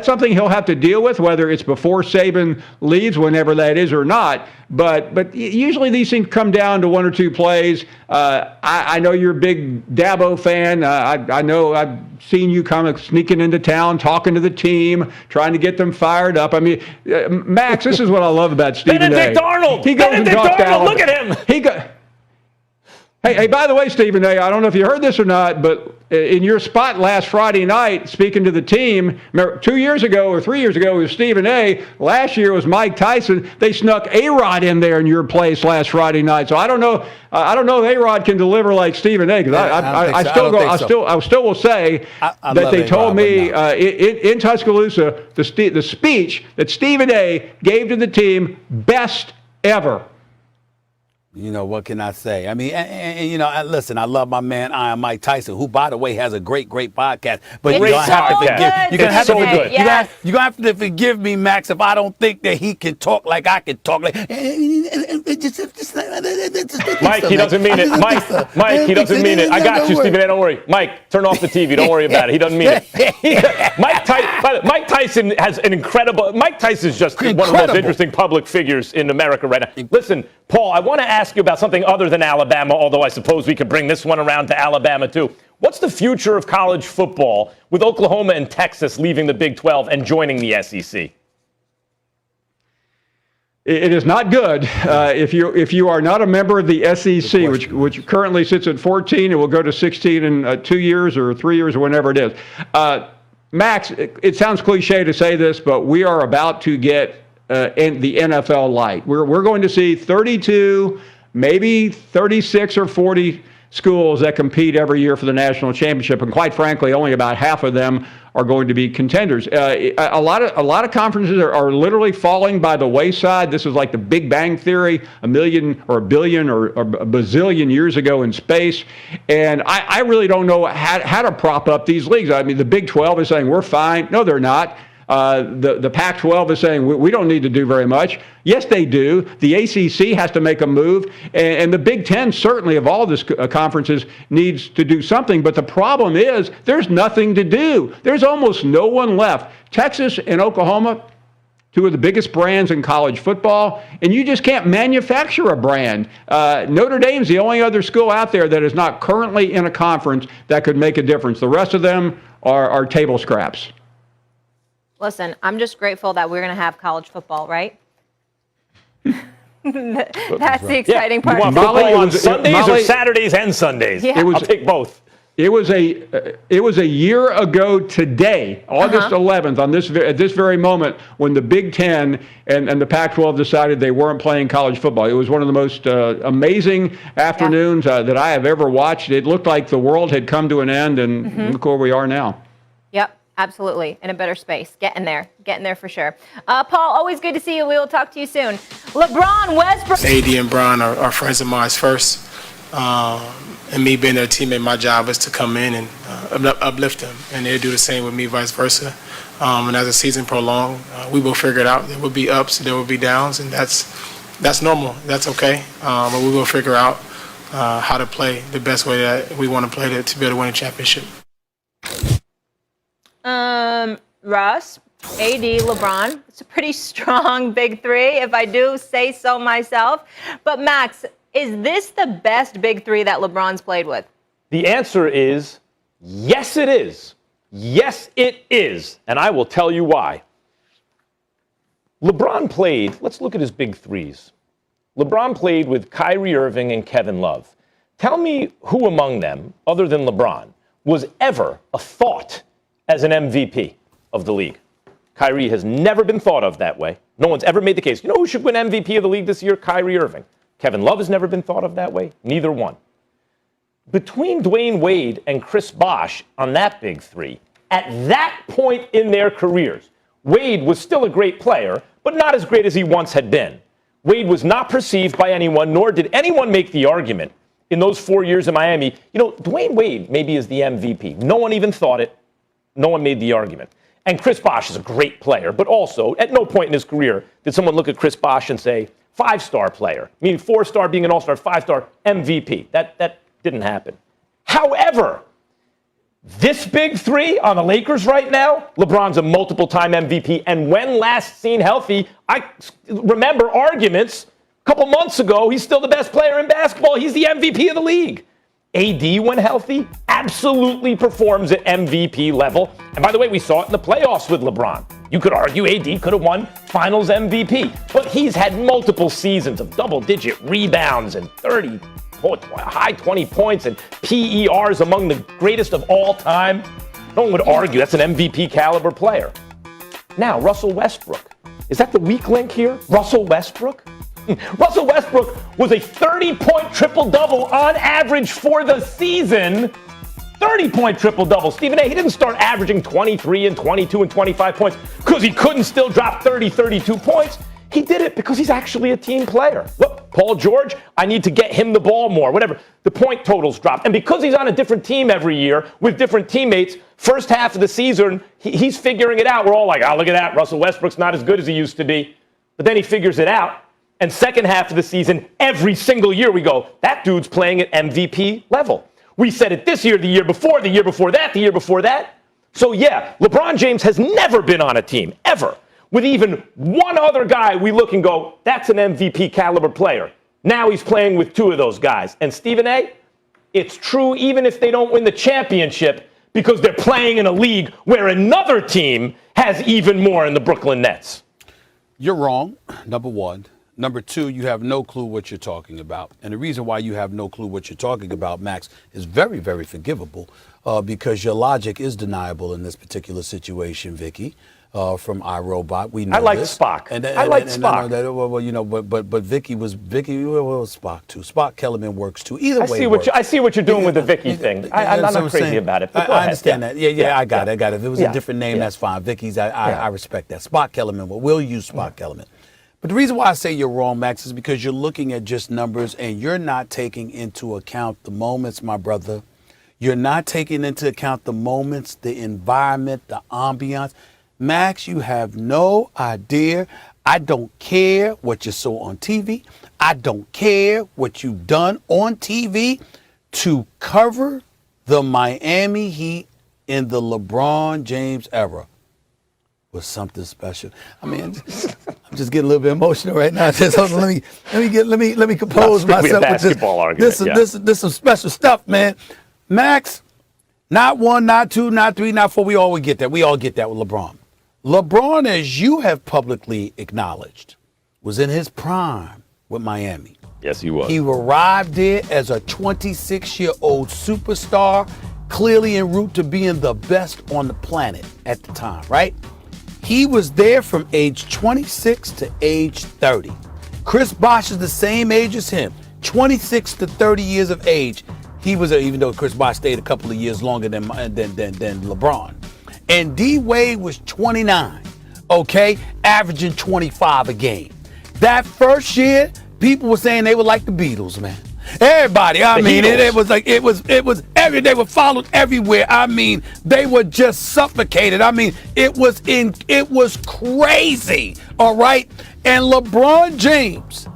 something he'll have to deal with, whether it's before Saban leaves, whenever that is, or not. But usually these things come down to 1 or 2 plays. I know you're a big Dabo fan. I know I've seen you kind of sneaking into town, talking to the team, trying to get them fired up. I mean, Max, this is what I love about Stephen A. Benedict Arnold! He goes Benedict Arnold, look at him! Hey, by the way, Stephen A., I don't know if you heard this or not, but in your spot last Friday night, speaking to the team, 2 years ago or 3 years ago, it was Stephen A. Last year was Mike Tyson. They snuck A-Rod in there in your place last Friday night. So I don't know if A-Rod can deliver like Stephen A. Because I still will say that they told me in Tuscaloosa the speech that Stephen A. gave to the team, best ever. What can I say? I mean, listen, I love my man, Mike Tyson, who, by the way, has a great podcast. But you're going to have to forgive me, Max, if I don't think that he can talk like I can talk. Mike, he doesn't mean it. Mike, he doesn't mean it. I got you, Stephen A. Don't worry. Mike, turn off the TV. Don't worry about it. He doesn't mean it. Mike Tyson has an incredible. Mike Tyson is just one of the most interesting public figures in America right now. Listen, Paul, I want to ask you about something other than Alabama, although I suppose we could bring this one around to Alabama too. What's the future of college football with Oklahoma and Texas leaving the Big 12 and joining the SEC? It is not good if you are not a member of the SEC, which currently sits at 14 and will go to 16 in 2 years or 3 years or whenever it is. Max, it sounds cliche to say this, but we are about to get the NFL light. We're going to see 32, maybe 36 or 40 schools that compete every year for the national championship, and quite frankly, only about half of them are going to be contenders. A lot of conferences are literally falling by the wayside. This is like the Big Bang Theory, a million or a billion or a bazillion years ago in space, and I really don't know how to prop up these leagues. I mean, the Big 12 is saying we're fine. No, they're not. The Pac-12 is saying we don't need to do very much. Yes, they do. The ACC has to make a move, and the Big Ten, certainly of all the conferences, needs to do something. But the problem is there's nothing to do. There's almost no one left. Texas and Oklahoma, two of the biggest brands in college football, and you just can't manufacture a brand. Notre Dame's the only other school out there that is not currently in a conference that could make a difference. The rest of them are table scraps. Listen, I'm just grateful that we're going to have college football, right? That's the exciting part. You want football on Sundays or Saturdays and Sundays? Yeah. I'll take both. It was a year ago today, August 11th, at this very moment, when the Big Ten and the Pac-12 decided they weren't playing college football. It was one of the most amazing afternoons that I have ever watched. It looked like the world had come to an end, and look where we are now. Yep. Absolutely. In a better space. Getting there for sure. Paul, always good to see you. We will talk to you soon. LeBron, Westbrook. AD and Bron are friends of mine first. And me being their teammate, my job is to come in and uplift them. And they do the same with me, vice versa. And as the season prolongs, we will figure it out. There will be ups, there will be downs, and that's normal. That's okay. But we will figure out how to play the best way that we want to play to be able to win a championship. Russ, AD, LeBron. It's a pretty strong big three, if I do say so myself. But Max, is this the best big three that LeBron's played with? The answer is yes, it is. Yes, it is. And I will tell you why. LeBron played, let's look at his big threes. LeBron played with Kyrie Irving and Kevin Love. Tell me who among them, other than LeBron, was ever a thought as an MVP of the league. Kyrie has never been thought of that way. No one's ever made the case. You know who should win MVP of the league this year? Kyrie Irving. Kevin Love has never been thought of that way. Neither one. Between Dwayne Wade and Chris Bosh on that big three, at that point in their careers, Wade was still a great player, but not as great as he once had been. Wade was not perceived by anyone, nor did anyone make the argument in those 4 years in Miami. You know, Dwayne Wade maybe is the MVP. No one even thought it. No one made the argument. And Chris Bosh is a great player, but also at no point in his career did someone look at Chris Bosh and say, 5-star player, meaning 4-star being an all-star, 5-star MVP. That didn't happen. However, this big three on the Lakers right now, LeBron's a multiple-time MVP, and when last seen healthy, I remember arguments a couple months ago, he's still the best player in basketball. He's the MVP of the league. AD, when healthy, absolutely performs at MVP level. And by the way, we saw it in the playoffs with LeBron. You could argue AD could have won Finals MVP, but he's had multiple seasons of double-digit rebounds and high 20 points and PERs among the greatest of all time. No one would argue that's an MVP caliber player. Now, Russell Westbrook. Is that the weak link here? Russell Westbrook? Russell Westbrook was a 30-point triple-double on average for the season. 30-point triple-double. Stephen A., he didn't start averaging 23 and 22 and 25 points because he couldn't still drop 30, 32 points. He did it because he's actually a team player. Look, Paul George, I need to get him the ball more, whatever. The point totals dropped. And because he's on a different team every year with different teammates, first half of the season, he's figuring it out. We're all like, oh, look at that. Russell Westbrook's not as good as he used to be. But then he figures it out. And second half of the season, every single year we go, that dude's playing at MVP level. We said it this year, the year before, the year before that, the year before that. So yeah, LeBron James has never been on a team, ever, with even one other guy we look and go, that's an MVP caliber player. Now he's playing with two of those guys. And Stephen A., it's true even if they don't win the championship because they're playing in a league where another team has even more in the Brooklyn Nets. You're wrong, number one. Number two, you have no clue what you're talking about. And the reason why you have no clue what you're talking about, Max, is very, very forgivable because your logic is deniable in this particular situation, Vicky. from iRobot. We know I like this. Spock. I like Spock. But Vicky was Spock too. Spock Kellerman works too. Either way, I see what you're doing with the Vicky thing. I'm not crazy about it. I understand that. Yeah, I got it. If it was a different name, that's fine. Vicky's, I respect that. Spock Kellerman. We'll use Spock Kellerman. But the reason why I say you're wrong, Max, is because you're looking at just numbers and you're not taking into account the moments, my brother. You're not taking into account the moments, the environment, the ambiance. Max, you have no idea. I don't care what you saw on TV. I don't care what you've done on TV to cover the Miami Heat in the LeBron James era. Was something special. I mean, I'm just getting a little bit emotional right now. Just hold on, let me compose myself with this. This is some special stuff, man. Max, not 1, not 2, not 3, not 4. We all get that. We all get that with LeBron. LeBron, as you have publicly acknowledged, was in his prime with Miami. Yes, he was. He arrived there as a 26-year-old superstar, clearly en route to being the best on the planet at the time, right? He was there from age 26 to age 30. Chris Bosh is the same age as him, 26 to 30 years of age. He was, even though Chris Bosh stayed a couple of years longer than LeBron. And D Wade was 29, okay, averaging 25 a game. That first year, people were saying they were like the Beatles, man. Everybody, it was every day, were followed everywhere. I mean, they were just suffocated. I mean, it was crazy, all right? And LeBron James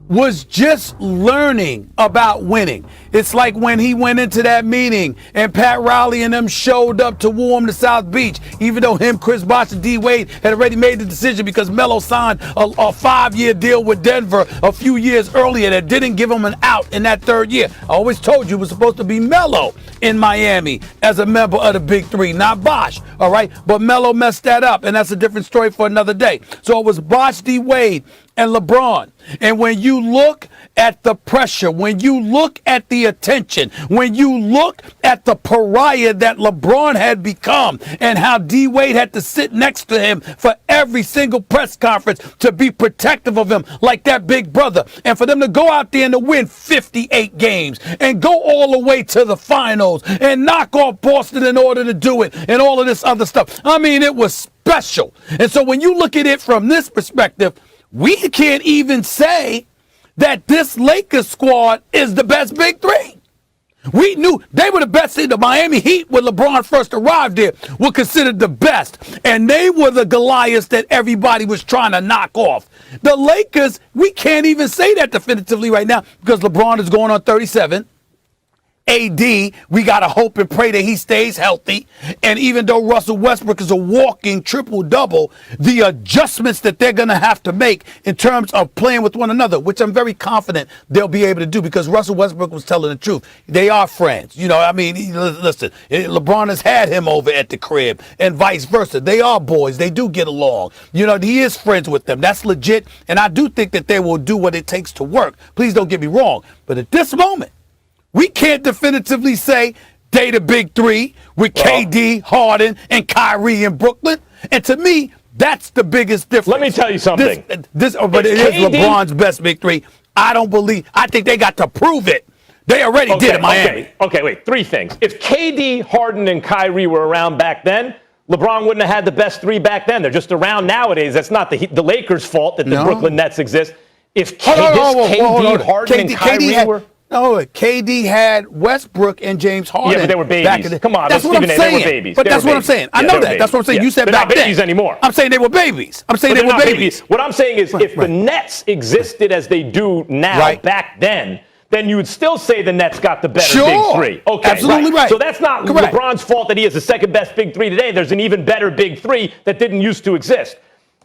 was just learning about winning. It's like when he went into that meeting and Pat Riley and them showed up to woo him to South Beach, even though him, Chris Bosh, and D Wade had already made the decision because Melo signed a 5-year deal with Denver a few years earlier that didn't give him an out in that third year. I always told you it was supposed to be Melo in Miami as a member of the Big Three, not Bosh, all right? But Melo messed that up, and that's a different story for another day. So it was Bosh, D Wade, and LeBron. And when you look at the pressure, when you look at the attention, when you look at the pariah that LeBron had become and how D Wade had to sit next to him for every single press conference to be protective of him like that big brother, and for them to go out there and to win 58 games and go all the way to the finals and knock off Boston in order to do it and all of this other stuff. I mean, it was special. And so when you look at it from this perspective, we can't even say that this Lakers squad is the best Big Three. We knew they were the best. The Miami Heat, when LeBron first arrived there, were considered the best. And they were the Goliaths that everybody was trying to knock off. The Lakers, we can't even say that definitively right now because LeBron is going on 37. AD, we got to hope and pray that he stays healthy. And even though Russell Westbrook is a walking triple-double, the adjustments that they're going to have to make in terms of playing with one another, which I'm very confident they'll be able to do because Russell Westbrook was telling the truth. They are friends. You know, I mean, listen, LeBron has had him over at the crib and vice versa. They are boys. They do get along. You know, he is friends with them. That's legit. And I do think that they will do what it takes to work. Please don't get me wrong. But at this moment, we can't definitively say they the Big Three with KD, Harden, and Kyrie in Brooklyn. And to me, that's the biggest difference. Let me tell you something. But it is LeBron's best Big Three. I think they got to prove it. They already did in Miami. Okay, wait. 3 things. If KD, Harden, and Kyrie were around back then, LeBron wouldn't have had the best 3 back then. They're just around nowadays. That's not the Lakers' fault that the Brooklyn Nets exist. If KD, Harden, and Kyrie were... No, KD had Westbrook and James Harden. Yeah, but they were babies. Come on, that's what I'm saying. They were babies. But that's what I'm saying. I know that. That's what I'm saying. You said back then. They're not babies anymore. I'm saying they were babies. I'm saying they were babies. What I'm saying is if the Nets existed as they do now back then you would still say the Nets got the better Big Three. Okay, absolutely right. So that's not LeBron's fault that he has the second best Big Three today. There's an even better Big Three that didn't used to exist.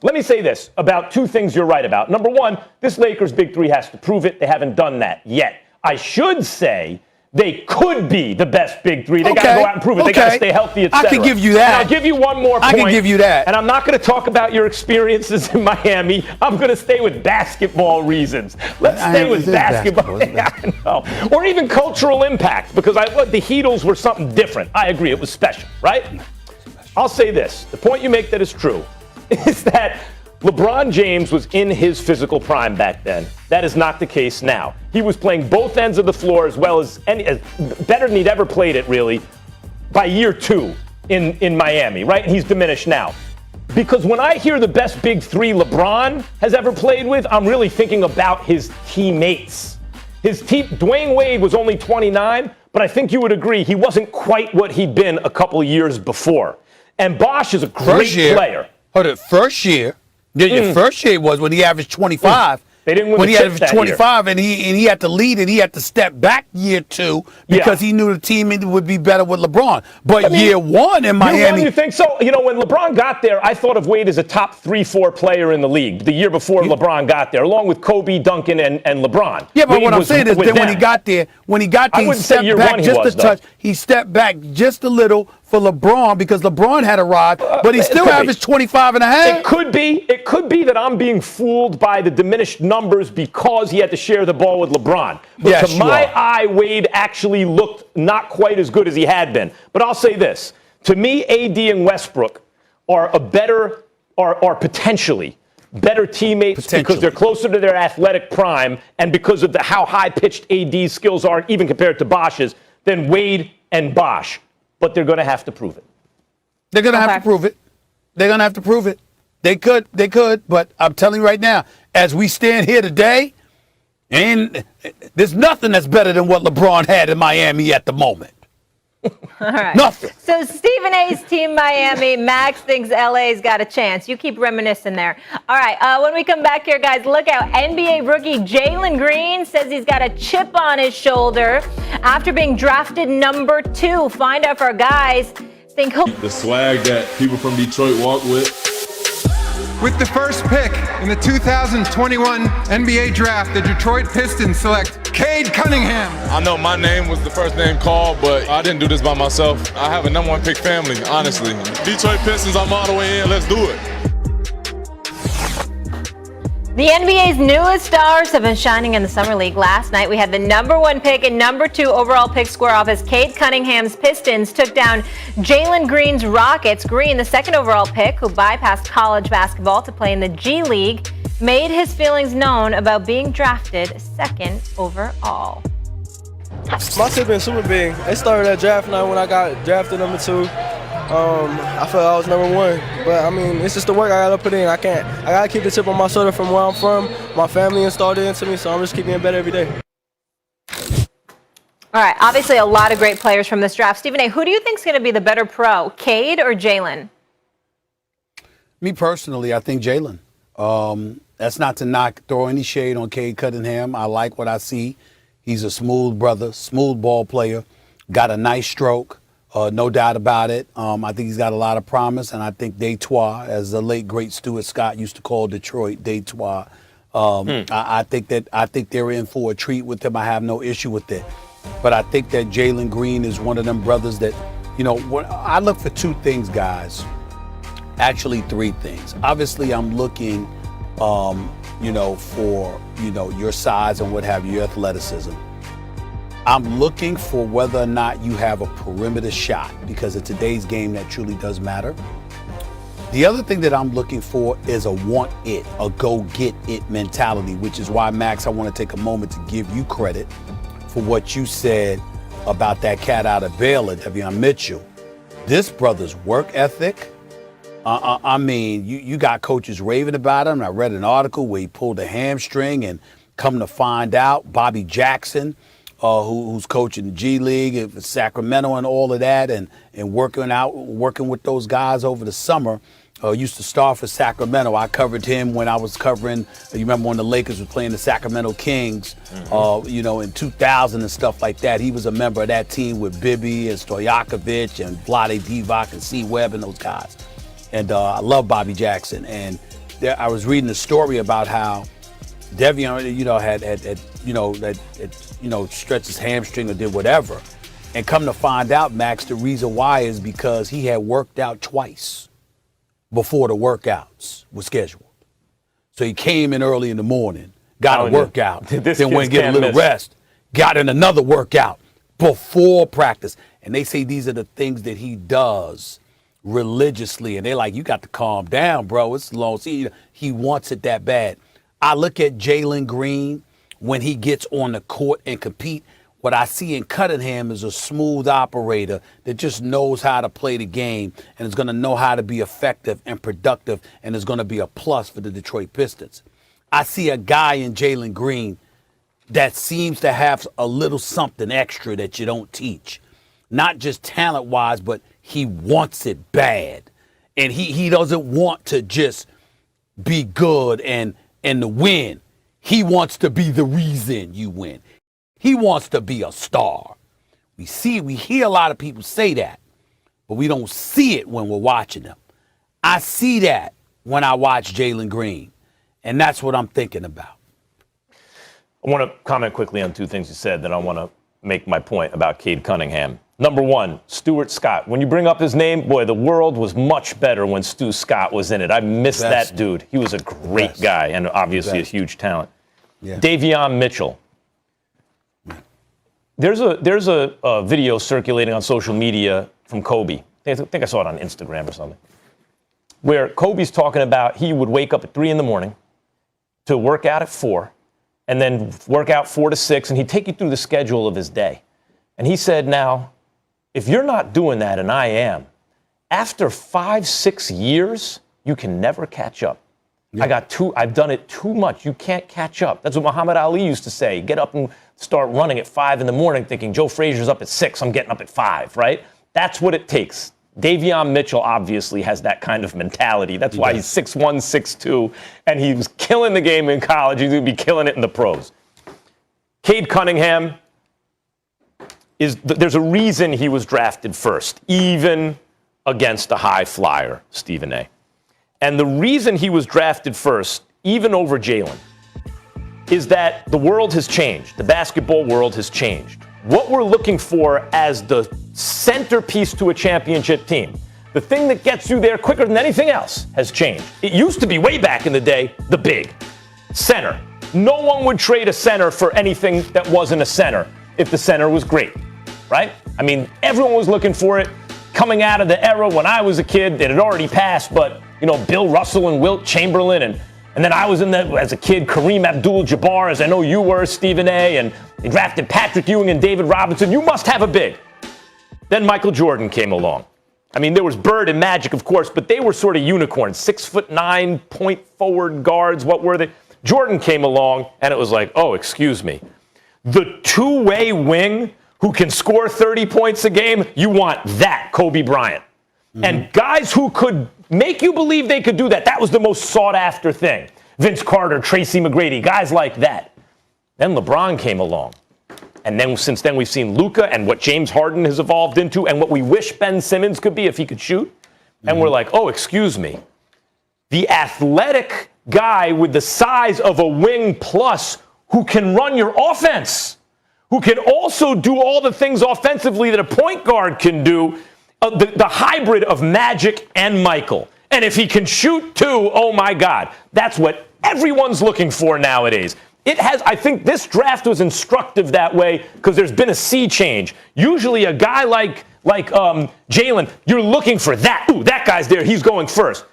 Let me say this about 2 things you're right about. Number 1, this Lakers Big Three has to prove it. They haven't done that yet. I should say they could be the best Big Three. They got to go out and prove it. They got to stay healthy, etc. I can give you that. And I'll give you one more point. I can give you that. And I'm not going to talk about your experiences in Miami. I'm going to stay with basketball reasons. Let's stay with basketball. Yeah, I know. Or even cultural impact, because the Heatles were something different. I agree. It was special, right? I'll say this. The point you make that is true is that LeBron James was in his physical prime back then. That is not the case now. He was playing both ends of the floor as well as better than he'd ever played it, really, by year 2 in Miami, right? And he's diminished now. Because when I hear the best big three LeBron has ever played with, I'm really thinking about his teammates. Dwayne Wade was only 29, but I think you would agree he wasn't quite what he'd been a couple of years before. And Bosh is a great player. First year was when he averaged 25. They didn't win when the he chip averaged that 25 year. and he had to lead and he had to step back year 2 because he knew the team would be better with LeBron. But year 1 in Miami. Year 1, you think so? You know, when LeBron got there, I thought of Wade as a top 3-4 player in the league the year before LeBron got there, along with Kobe, Duncan, and LeBron. Yeah, but Wade what I'm saying is that when he got there, he stepped back just a touch. He stepped back just a little for LeBron because LeBron had arrived, but he still averaged 25 and a half. It could be that I'm being fooled by the diminished numbers because he had to share the ball with LeBron. But to my eye, Wade actually looked not quite as good as he had been. But I'll say this. To me, AD and Westbrook are potentially better teammates because they're closer to their athletic prime and because of how high-pitched AD's skills are, even compared to Bosh's, than Wade and Bosh. But they're going to have to prove it. They're going to have to prove it. They're going to have to prove it. They could, but I'm telling you right now, as we stand here today, and there's nothing that's better than what LeBron had in Miami at the moment. All right. Nothing. So Stephen A's team Miami, Max thinks LA's got a chance. You keep reminiscing there. All right, when we come back here, guys, look out. NBA rookie Jalen Green says he's got a chip on his shoulder after being drafted number 2. Find out if our guys think he'll... The swag that people from Detroit walk with. With the first pick in the 2021 NBA Draft, the Detroit Pistons select CADE Cunningham. I know my name was the first name called, but I didn't do this by myself. I have a number 1 pick family, honestly. Detroit Pistons, I'm all the way in. Let's do it. The NBA's newest stars have been shining in the Summer League. Last night, we had the number 1 pick and number 2 overall pick square off as CADE Cunningham's Pistons took down Jalen Green's Rockets. Green, the 2nd overall pick, who bypassed college basketball to play in the G League, made his feelings known about being drafted 2nd overall. My tip been super big. It started at draft night when I got drafted number 2. I felt I was number 1, but I mean, it's just the work I gotta put in. I gotta keep the chip on my shoulder from where I'm from. My family installed it into me, so I'm just keeping it better every day. All right, obviously a lot of great players from this draft. Stephen A., who do you think is going to be the better pro, CADE or Jalen? Me personally, I think Jalen. That's not to throw any shade on CADE Cunningham. I like what I see. He's a smooth brother, smooth ball player, got a nice stroke. No doubt about it. I think he's got a lot of promise, and I think Detroit, as the late great Stuart Scott used to call Detroit, Detroit. I think they're in for a treat with him. I have no issue with it, but I think that Jalen Green is one of them brothers that, I look for 2 things, guys. Actually, 3 things. Obviously, I'm looking, for your size and what have you, your athleticism. I'm looking for whether or not you have a perimeter shot, because in today's game that truly does matter. The other thing that I'm looking for is a want it, a go get it mentality, which is why, Max, I want to take a moment to give you credit for what you said about that cat out of Baylor, Davion Mitchell. This brother's work ethic, I mean, you got coaches raving about him. I read an article where he pulled a hamstring, and come to find out, Bobby Jackson, who's coaching the G League in Sacramento and all of that, and working with those guys over the summer. Used to star for Sacramento. I covered him when I was covering, you remember when the Lakers were playing the Sacramento Kings, in 2000 and stuff like that. He was a member of that team with Bibby and Stojakovic and Vlade Divac and C. Webb and those guys. And I love Bobby Jackson. And I was reading a story about how Davion, had stretched his hamstring or did whatever. And come to find out, Max, the reason why is because he had worked out twice before the workouts were scheduled. So he came in early in the morning, got a workout, then went and get a little rest, got in another workout before practice. And they say these are the things that he does religiously, and they're like, you got to calm down, bro. It's long. See, he wants it that bad. I look at Jalen Green when he gets on the court and compete. What I see in Cunningham is a smooth operator that just knows how to play the game and is going to know how to be effective and productive and is going to be a plus for the Detroit Pistons. I see a guy in Jalen Green that seems to have a little something extra that you don't teach. Not just talent-wise, but he wants it bad. And he doesn't want to just be good and to win. He wants to be the reason you win. He wants to be a star. We hear a lot of people say that, but we don't see it when we're watching them. I see that when I watch Jalen Green, and that's what I'm thinking about. I want to comment quickly on two things you said, then I want to make my point about CADE Cunningham. Number one, Stuart Scott. When you bring up his name, boy, the world was much better when Stu Scott was in it. I miss that dude. He was a great guy and obviously a huge talent. Yeah. Davion Mitchell. There's a video circulating on social media from Kobe. I think I saw it on Instagram or something, where Kobe's talking about he would wake up at 3 in the morning to work out at 4 and then work out 4 to 6, and he'd take you through the schedule of his day. And he said, now, if you're not doing that, and I am, after 5, 6 years, you can never catch up. Yeah. I've done it too much. You can't catch up. That's what Muhammad Ali used to say. Get up and start running at 5 in the morning thinking Joe Frazier's up at 6, I'm getting up at 5, right? That's what it takes. Davion Mitchell obviously has that kind of mentality. That's why he's 6'1", 6'2", and he was killing the game in college. He's going to be killing it in the pros. CADE Cunningham, there's a reason he was drafted first, even against a high flyer, Stephen A. And the reason he was drafted first, even over Jalen, is that the world has changed. The basketball world has changed. What we're looking for as the centerpiece to a championship team, the thing that gets you there quicker than anything else, has changed. It used to be, way back in the day, the big center. No one would trade a center for anything that wasn't a center if the center was great, right? I mean, everyone was looking for it. Coming out of the era when I was a kid, it had already passed, but, you know, Bill Russell and Wilt Chamberlain, and then I was in that as a kid, Kareem Abdul-Jabbar, as I know you were, Stephen A., and they drafted Patrick Ewing and David Robinson. You must have a big. Then Michael Jordan came along. I mean, there was Bird and Magic, of course, but they were sort of unicorns, 6'9", point forward guards. What were they? Jordan came along, and it was like, oh, excuse me. The two-way wing who can score 30 points a game, you want that, Kobe Bryant. Mm-hmm. And guys who could make you believe they could do that, that was the most sought-after thing. Vince Carter, Tracy McGrady, guys like that. Then LeBron came along. And then since then, we've seen Luka and what James Harden has evolved into and what we wish Ben Simmons could be if he could shoot. And we're like, oh, excuse me. The athletic guy with the size of a wing plus who can run your offense, who can also do all the things offensively that a point guard can do, the hybrid of Magic and Michael. And if he can shoot too, oh my God, that's what everyone's looking for nowadays. I think this draft was instructive that way because there's been a sea change. Usually a guy like Jalen, you're looking for that. Ooh, that guy's there, he's going first.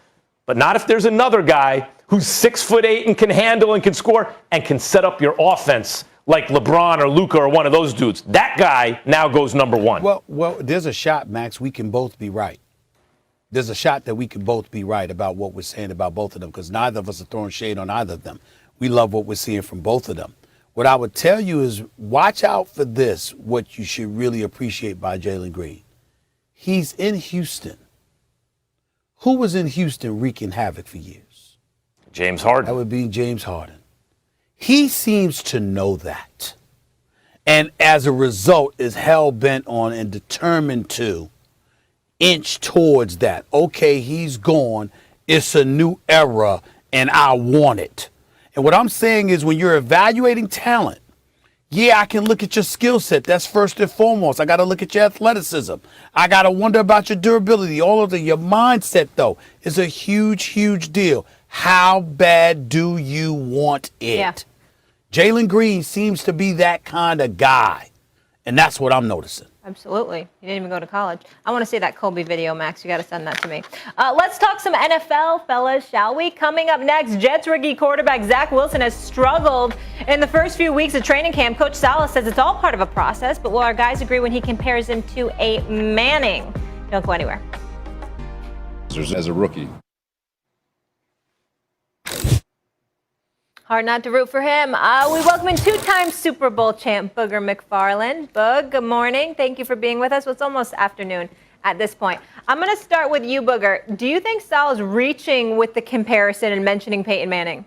But not if there's another guy who's 6'8" and can handle and can score and can set up your offense like LeBron or Luka or one of those dudes. That guy now goes number one. Well, there's a shot, Max, we can both be right. There's a shot that we can both be right about what we're saying about both of them because neither of us are throwing shade on either of them. We love what we're seeing from both of them. What I would tell you is watch out for this, what you should really appreciate by Jalen Green. He's in Houston. Who was in Houston wreaking havoc for years? James Harden. That would be James Harden. He seems to know that. And as a result is hell-bent on and determined to inch towards that. Okay, he's gone. It's a new era, and I want it. And what I'm saying is when you're evaluating talent, yeah, I can look at your skill set. That's first and foremost. I got to look at your athleticism. I got to wonder about your durability. All of your mindset, though, is a huge, huge deal. How bad do you want it? Yeah. Jalen Green seems to be that kind of guy. And that's what I'm noticing. Absolutely. He didn't even go to college. I want to see that Kobe video, Max. You got to send that to me. Let's talk some NFL, fellas, shall we? Coming up next, Jets rookie quarterback Zach Wilson has struggled in the first few weeks of training camp. Coach SALEH says it's all part of a process, but will our guys agree when he compares him to a Manning? Don't go anywhere. As a rookie. Hard not to root for him. We welcome in two-time Super Bowl champ Booger McFarland. Boog, good morning. Thank you for being with us. Well, it's almost afternoon at this point. I'm going to start with you, Booger. Do you think Sal is reaching with the comparison and mentioning Peyton Manning?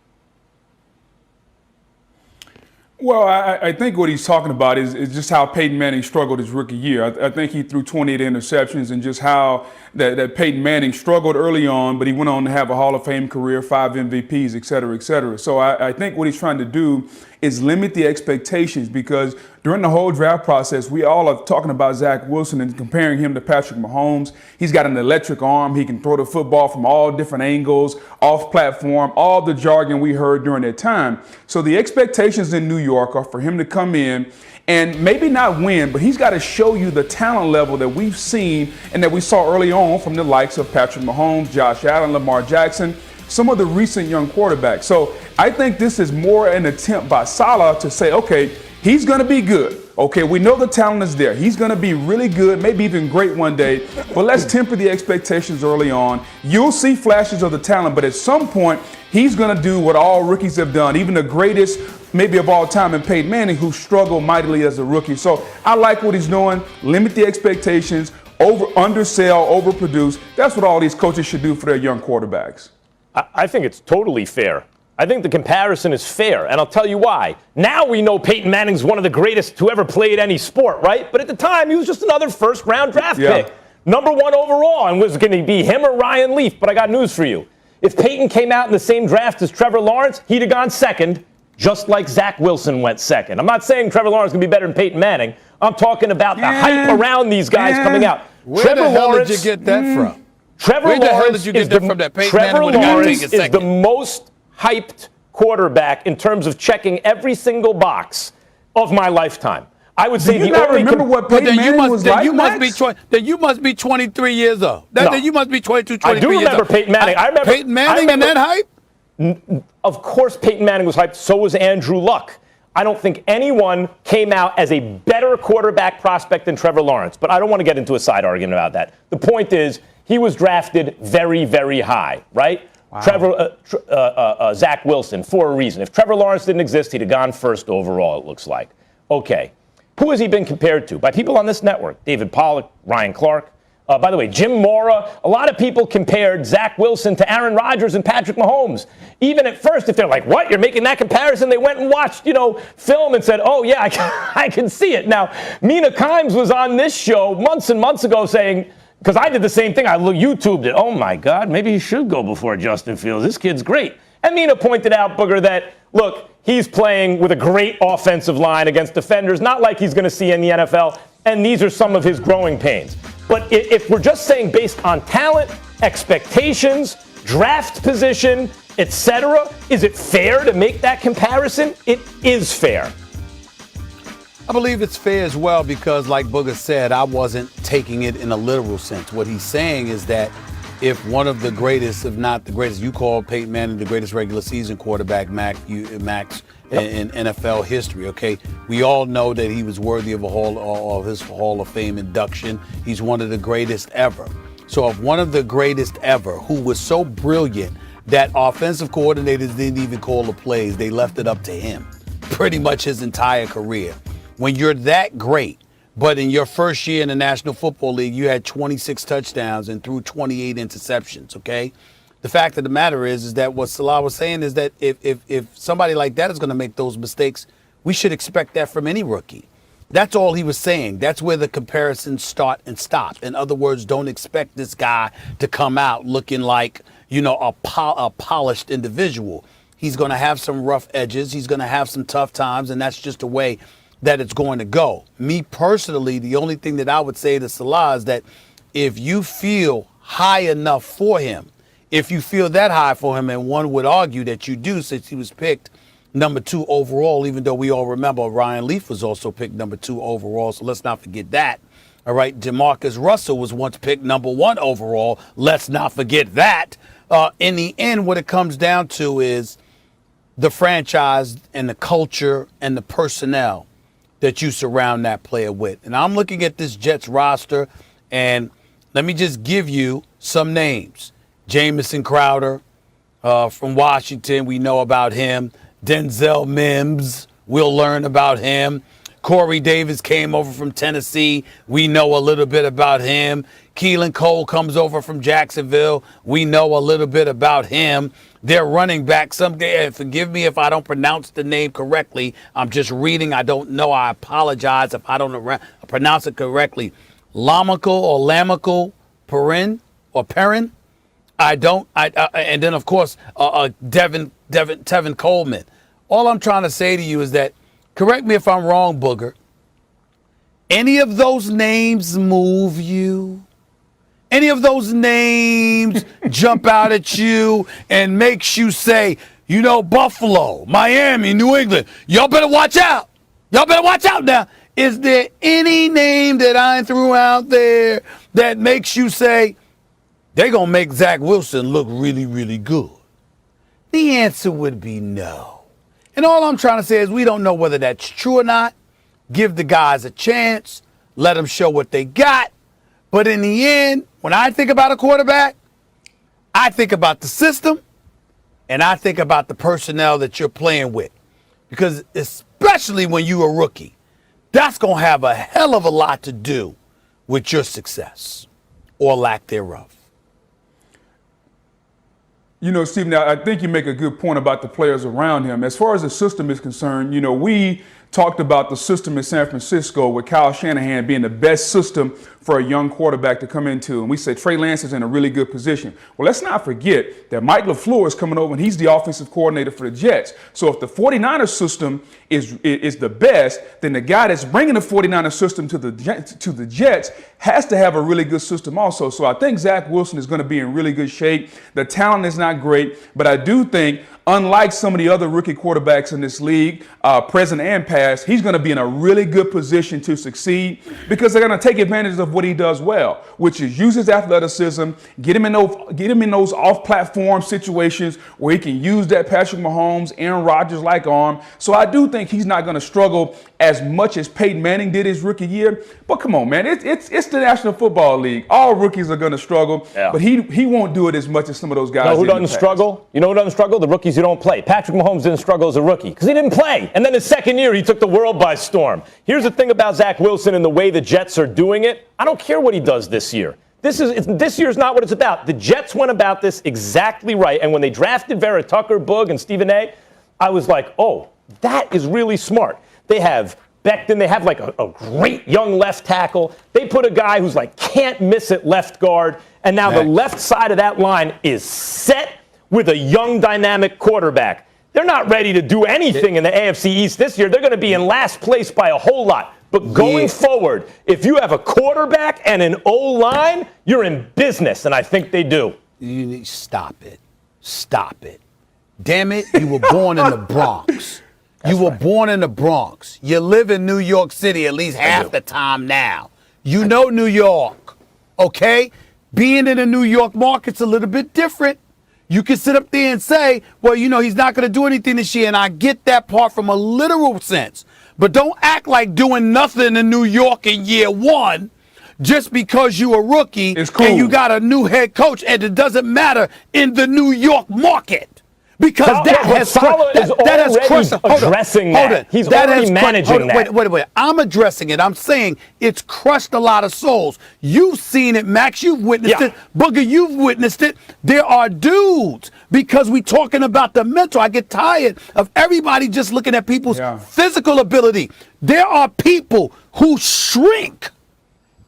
Well, I think what he's talking about is just how Peyton Manning struggled his rookie year. I think he threw 28 interceptions and just how that Peyton Manning struggled early on, but he went on to have a Hall of Fame career, 5 MVPs, et cetera, et cetera. So I think what he's trying to do is limit the expectations, because during the whole draft process, we all are talking about Zach Wilson and comparing him to Patrick Mahomes. He's got an electric arm. He can throw the football from all different angles, off platform, all the jargon we heard during that time. So the expectations in New York are for him to come in and maybe not win, but he's got to show you the talent level that we've seen and that we saw early on from the likes of Patrick Mahomes, Josh Allen, Lamar Jackson, some of the recent young quarterbacks. So I think this is more an attempt by SALEH to say, okay, he's going to be good. Okay, we know the talent is there. He's going to be really good, maybe even great one day, but let's temper the expectations early on. You'll see flashes of the talent, but at some point, he's going to do what all rookies have done, even the greatest maybe of all time in Peyton Manning, who struggled mightily as a rookie. So I like what he's doing. Limit the expectations, undersell, overproduce. That's what all these coaches should do for their young quarterbacks. I think it's totally fair. I think the comparison is fair, and I'll tell you why. Now we know Peyton Manning's one of the greatest who ever played any sport, right? But at the time, he was just another first-round draft pick. #1 overall, and was going to be him or Ryan Leaf. But I got news for you. If Peyton came out in the same draft as Trevor Lawrence, he'd have gone second, just like Zach Wilson went second. I'm not saying Trevor Lawrence is going to be better than Peyton Manning. I'm talking about the hype around these guys coming out. Where the hell did you get that from? Where the hell did you get that from? That Peyton Trevor Manning Lawrence is the most hyped quarterback in terms of checking every single box of my lifetime. I would say you the only remember what Peyton Manning was like. Then you must be 23 years old. No. Then you must be 22, 23 I do years remember old. Peyton Manning. I remember Peyton Manning and that hype? Of course Peyton Manning was hyped. So was Andrew Luck. I don't think anyone came out as a better quarterback prospect than Trevor Lawrence. But I don't want to get into a side argument about that. The point is, he was drafted very, very high, right? Wow. Zach Wilson, for a reason. If Trevor Lawrence didn't exist, he'd have gone first overall, it looks like. Okay. Who has he been compared to? By people on this network. David Pollack, Ryan Clark. By the way, Jim Mora. A lot of people compared Zach Wilson to Aaron Rodgers and Patrick Mahomes. Even at first, if they're like, what, you're making that comparison? They went and watched, film and said, oh, yeah, I can see it. Now, Mina Kimes was on this show months and months ago saying, because I did the same thing. I YouTubed it. Oh, my God, maybe he should go before Justin Fields. This kid's great. And Mina pointed out, Booger, that, look, he's playing with a great offensive line against defenders, not like he's going to see in the NFL, and these are some of his growing pains. But if we're just saying based on talent, expectations, draft position, etc., is it fair to make that comparison? It is fair. I believe it's fair as well because, like Booger said, I wasn't taking it in a literal sense. What he's saying is that if one of the greatest, if not the greatest, you call Peyton Manning the greatest regular season quarterback, Max, in NFL history, okay? We all know that he was worthy of his Hall of Fame induction. He's one of the greatest ever. So if one of the greatest ever, who was so brilliant that offensive coordinators didn't even call the plays, they left it up to him pretty much his entire career. When you're that great, but in your first year in the National Football League, you had 26 touchdowns and threw 28 interceptions, okay? The fact of the matter is that what SALEH was saying is that if somebody like that is going to make those mistakes, we should expect that from any rookie. That's all he was saying. That's where the comparisons start and stop. In other words, don't expect this guy to come out looking like, a polished individual. He's going to have some rough edges. He's going to have some tough times, and that's just the way that it's going to go. Me personally, the only thing that I would say to SALEH is that if you feel high enough for him, if you feel that high for him, and one would argue that you do since he was picked #2 overall, even though we all remember Ryan Leaf was also picked #2 overall, so let's not forget that. All right, Jamarcus Russell was once picked number 1 overall. Let's not forget that. In the end, what it comes down to is the franchise and the culture and the personnel that you surround that player with. And I'm looking at this Jets roster, and let me just give you some names. Jamison Crowder from Washington, we know about him. Denzel Mims, we'll learn about him. Corey Davis came over from Tennessee. We know a little bit about him. Keelan Cole comes over from Jacksonville. We know a little bit about him. Their running back, someday, forgive me if I don't pronounce the name correctly. I'm just reading. I don't know. I apologize if I don't pronounce it correctly. Lamical Perrin. And then, of course, Tevin Coleman. All I'm trying to say to you is that, correct me if I'm wrong, Booger, any of those names move you? Any of those names jump out at you and makes you say, you know, Buffalo, Miami, New England, y'all better watch out. Y'all better watch out now. Is there any name that I threw out there that makes you say, they're going to make Zach Wilson look really, really good? The answer would be no. And all I'm trying to say is we don't know whether that's true or not. Give the guys a chance. Let them show what they got. But in the end, when I think about a quarterback, I think about the system and I think about the personnel that you're playing with. Because especially when you're a rookie, that's going to have a hell of a lot to do with your success or lack thereof. You know, Steve, now I think you make a good point about the players around him. As far as the system is concerned, you know, we talked about the system in San Francisco with Kyle Shanahan being the best system for a young quarterback to come into. And we said Trey Lance is in a really good position. Well, let's not forget that Mike LaFleur is coming over and he's the offensive coordinator for the Jets. So if the 49ers system is the best, then the guy that's bringing the 49ers system to the Jets has to have a really good system also. So I think Zach Wilson is going to be in really good shape. The talent is not great, but I do think, unlike some of the other rookie quarterbacks in this league, present and past, he's going to be in a really good position to succeed because they're going to take advantage of what he does well, which is use his athleticism, get him in those off-platform situations where he can use that Patrick Mahomes, Aaron Rodgers-like arm. So I do think he's not going to struggle as much as Peyton Manning did his rookie year. But come on, man, it's the National Football League. All rookies are going to struggle, but he won't do it as much as some of those guys. You know who doesn't struggle? You know who doesn't struggle? The rookies who don't play. Patrick Mahomes didn't struggle as a rookie because he didn't play. And then his second year, he took the world by storm. Here's the thing about Zach Wilson and the way the Jets are doing it. I don't care what he does this year. This year's not what it's about. The Jets went about this exactly right. And when they drafted Vera Tucker, Boog, and Stephen A., I was like, oh, that is really smart. They have Becton. They have like a great young left tackle. They put a guy who's like can't miss at left guard. And now the left side of that line is set with a young, dynamic quarterback. They're not ready to do anything in the AFC East this year. They're going to be in last place by a whole lot. But going forward, if you have a quarterback and an O-line, you're in business, and I think they do. You need stop it. Stop it. Damn it, you were born in the Bronx. You were born in the Bronx. You live in New York City at least half the time now. You know New York, okay? Being in the New York market's a little bit different. You can sit up there and say, well, you know, he's not going to do anything this year, and I get that part from a literal sense. But don't act like doing nothing in New York in year one just because you're a rookie and you got a new head coach, and it doesn't matter in the New York market. Because that has crushed. Addressing that. He's already managing that. Wait. I'm addressing it. I'm saying it's crushed a lot of souls. You've seen it, Max. You've witnessed it. Booger, you've witnessed it. There are dudes, because we talking about the mental. I get tired of everybody just looking at people's physical ability. There are people who shrink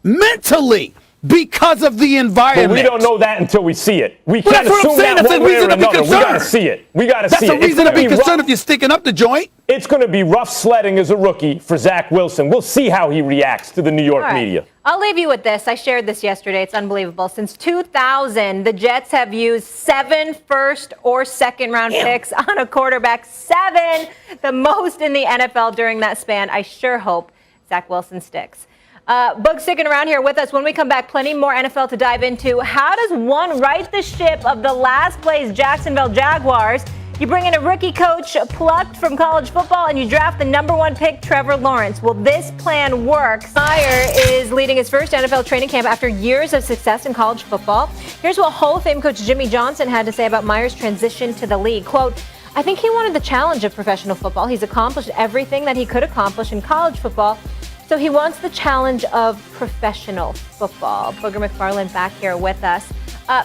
mentally because of the environment. But we don't know that until we see it. We can't assume that one way or another. We got to see it. We got to see it. That's a reason to be concerned if you're sticking up the joint. It's going to be rough sledding as a rookie for Zach Wilson. We'll see how he reacts to the New York media. I'll leave you with this. I shared this yesterday. It's unbelievable. Since 2000, the Jets have used 7 first or second round picks on a quarterback. 7, the most in the NFL during that span. I sure hope Zach Wilson sticks. Boog sticking around here with us. When we come back, plenty more NFL to dive into. How does one right the ship of the last place Jacksonville Jaguars? You bring in a rookie coach plucked from college football, and you draft the #1 pick, Trevor Lawrence. Will this plan work? Meyer is leading his first NFL training camp after years of success in college football. Here's what Hall of Fame coach Jimmy Johnson had to say about Meyer's transition to the league. Quote, I think he wanted the challenge of professional football. He's accomplished everything that he could accomplish in college football, so he wants the challenge of professional football. Booger McFarland back here with us.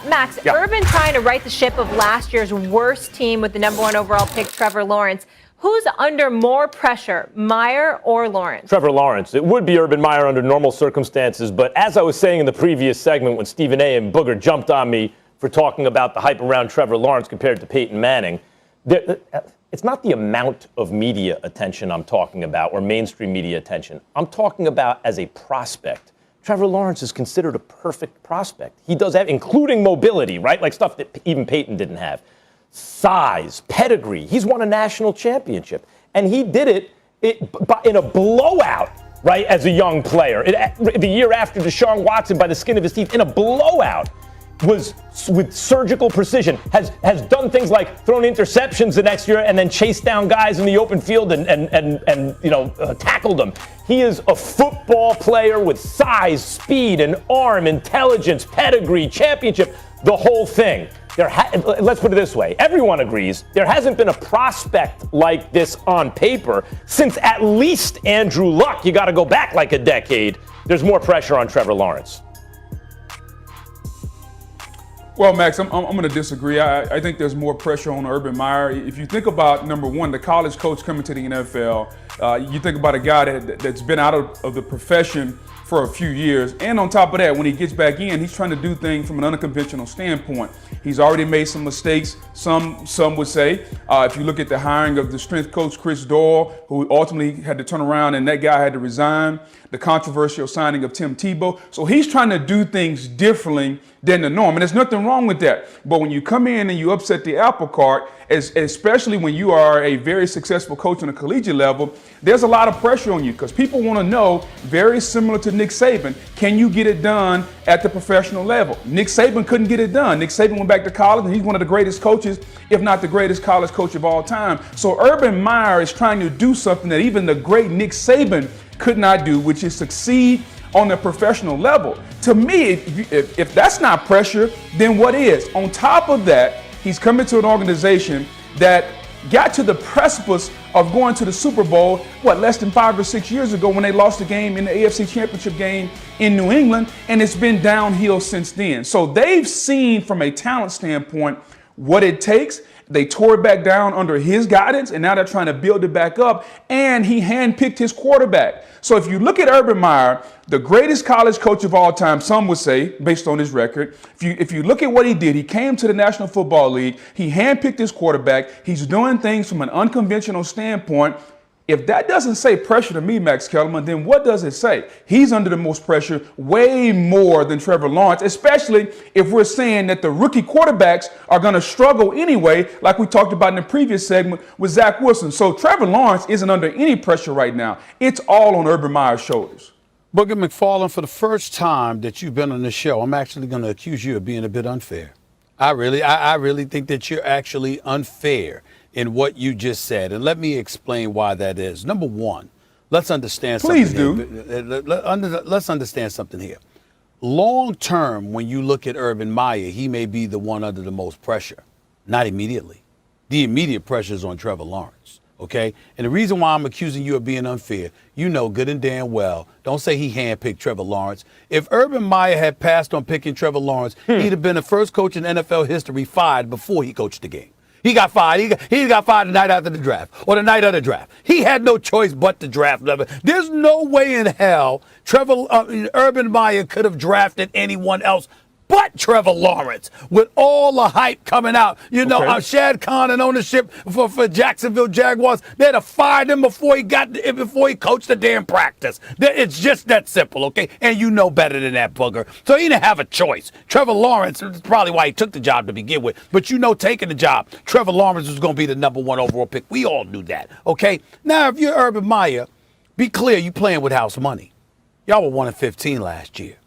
Max, Urban trying to right the ship of last year's worst team with the #1 overall pick, Trevor Lawrence. Who's under more pressure, Meyer or Lawrence? Trevor Lawrence. It would be Urban Meyer under normal circumstances, but as I was saying in the previous segment when Stephen A. and Booger jumped on me for talking about the hype around Trevor Lawrence compared to Peyton Manning, it's not the amount of media attention I'm talking about or mainstream media attention. I'm talking about as a prospect. Trevor Lawrence is considered a perfect prospect. He does have, including mobility, right? Like stuff that even Peyton didn't have. Size, pedigree. He's won a national championship. And he did it in a blowout, right, as a young player. The year after Deshaun Watson by the skin of his teeth, in a blowout. Was with surgical precision, has done things like thrown interceptions the next year and then chased down guys in the open field and tackled them. He is a football player with size, speed, and arm, intelligence, pedigree, championship, the whole thing. Let's put it this way. Everyone agrees there hasn't been a prospect like this on paper since at least Andrew Luck. You got to go back like a decade. There's more pressure on Trevor Lawrence. Well, Max, I'm going to disagree. I think there's more pressure on Urban Meyer. If you think about, #1, the college coach coming to the NFL, you think about a guy that's been out of the profession for a few years. And on top of that, when he gets back in, he's trying to do things from an unconventional standpoint. He's already made some mistakes, some would say. If you look at the hiring of the strength coach, Chris Doyle, who ultimately had to turn around and that guy had to resign, the controversial signing of Tim Tebow. So he's trying to do things differently than the norm. And there's nothing wrong with that. But when you come in and you upset the apple cart, especially when you are a very successful coach on a collegiate level, there's a lot of pressure on you because people want to know, very similar to Nick Saban, can you get it done at the professional level? Nick Saban couldn't get it done. Nick Saban went back to college and he's one of the greatest coaches, if not the greatest college coach of all time. So Urban Meyer is trying to do something that even the great Nick Saban could not do, which is succeed on a professional level. To me, if that's not pressure, then what is? On top of that, he's coming to an organization that got to the precipice of going to the Super Bowl, less than 5 or 6 years ago when they lost the game in the AFC Championship game in New England, and it's been downhill since then. So they've seen from a talent standpoint what it takes. They tore it back down under his guidance, and now they're trying to build it back up, and he handpicked his quarterback. So if you look at Urban Meyer, the greatest college coach of all time, some would say, based on his record, if you look at what he did, he came to the National Football League, he handpicked his quarterback, he's doing things from an unconventional standpoint. If that doesn't say pressure to me, Max Kellerman, then what does it say? He's under the most pressure, way more than Trevor Lawrence, especially if we're saying that the rookie quarterbacks are going to struggle anyway, like we talked about in the previous segment with Zach Wilson. So Trevor Lawrence isn't under any pressure right now. It's all on Urban Meyer's shoulders. Booger McFarland, for the first time that you've been on the show, I'm actually going to accuse you of being a bit unfair. I really think that you're actually unfair in what you just said. And let me explain why that is. Number one, let's understand something. Please do. Let's understand something here. Long term, when you look at Urban Meyer, he may be the one under the most pressure. Not immediately. The immediate pressure is on Trevor Lawrence. Okay? And the reason why I'm accusing you of being unfair, you know good and damn well, don't say he handpicked Trevor Lawrence. If Urban Meyer had passed on picking Trevor Lawrence, he'd have been the first coach in NFL history fired before he coached the game. He got fired. He got fired the night after the draft or the night of the draft. He had no choice but to draft. There's no way in hell Urban Meyer could have drafted anyone else but Trevor Lawrence with all the hype coming out. You know, Shad Khan and ownership for Jacksonville Jaguars, they'd have fired him before he coached the damn practice. It's just that simple, okay? And you know better than that, Booger. So he didn't have a choice. Trevor Lawrence, that's probably why he took the job to begin with. But you know, taking the job, Trevor Lawrence was going to be the #1 overall pick. We all knew that, okay? Now, if you're Urban Meyer, be clear, you're playing with house money. Y'all were 1-15 last year.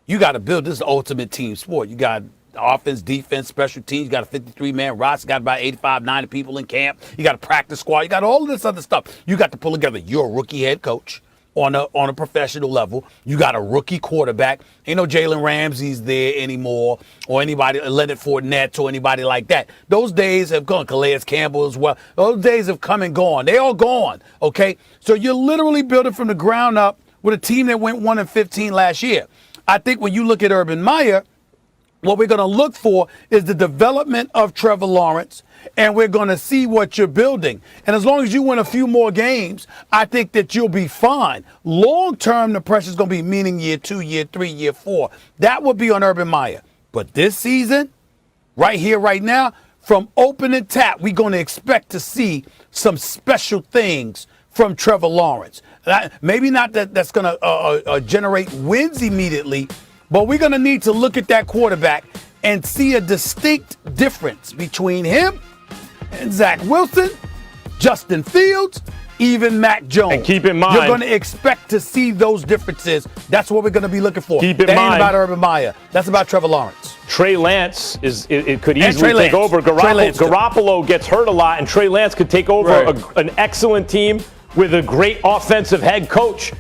You got to build this ultimate team sport. You got offense, defense, special teams. You got a 53-man roster. You got about 85, 90 people in camp. You got a practice squad. You got all of this other stuff. You got to pull together. You're a rookie head coach on a professional level. You got a rookie quarterback. Ain't no Jalen Ramsey's there anymore, or anybody, Leonard Fournette, or anybody like that. Those days have gone. Calais Campbell as well. Those days have come and gone. They all gone, okay? So you're literally building from the ground up with a team that went 1-15 last year. I think when you look at Urban Meyer, what we're going to look for is the development of Trevor Lawrence, and we're going to see what you're building. And as long as you win a few more games, I think that you'll be fine. Long term, the pressure's going to be meaning year 2, year 3, year 4. That will be on Urban Meyer. But this season, right here, right now, from open and tap, we're going to expect to see some special things from Trevor Lawrence. Maybe not that's going to generate wins immediately, but we're going to need to look at that quarterback and see a distinct difference between him and Zach Wilson, Justin Fields, even Mac Jones. And keep in mind, you're going to expect to see those differences. That's what we're going to be looking for. Keep in that mind, ain't about Urban Meyer. That's about Trevor Lawrence. Trey Lance it could easily take over. Garoppolo gets hurt a lot, and Trey Lance could take over an excellent team with a great offensive head coach.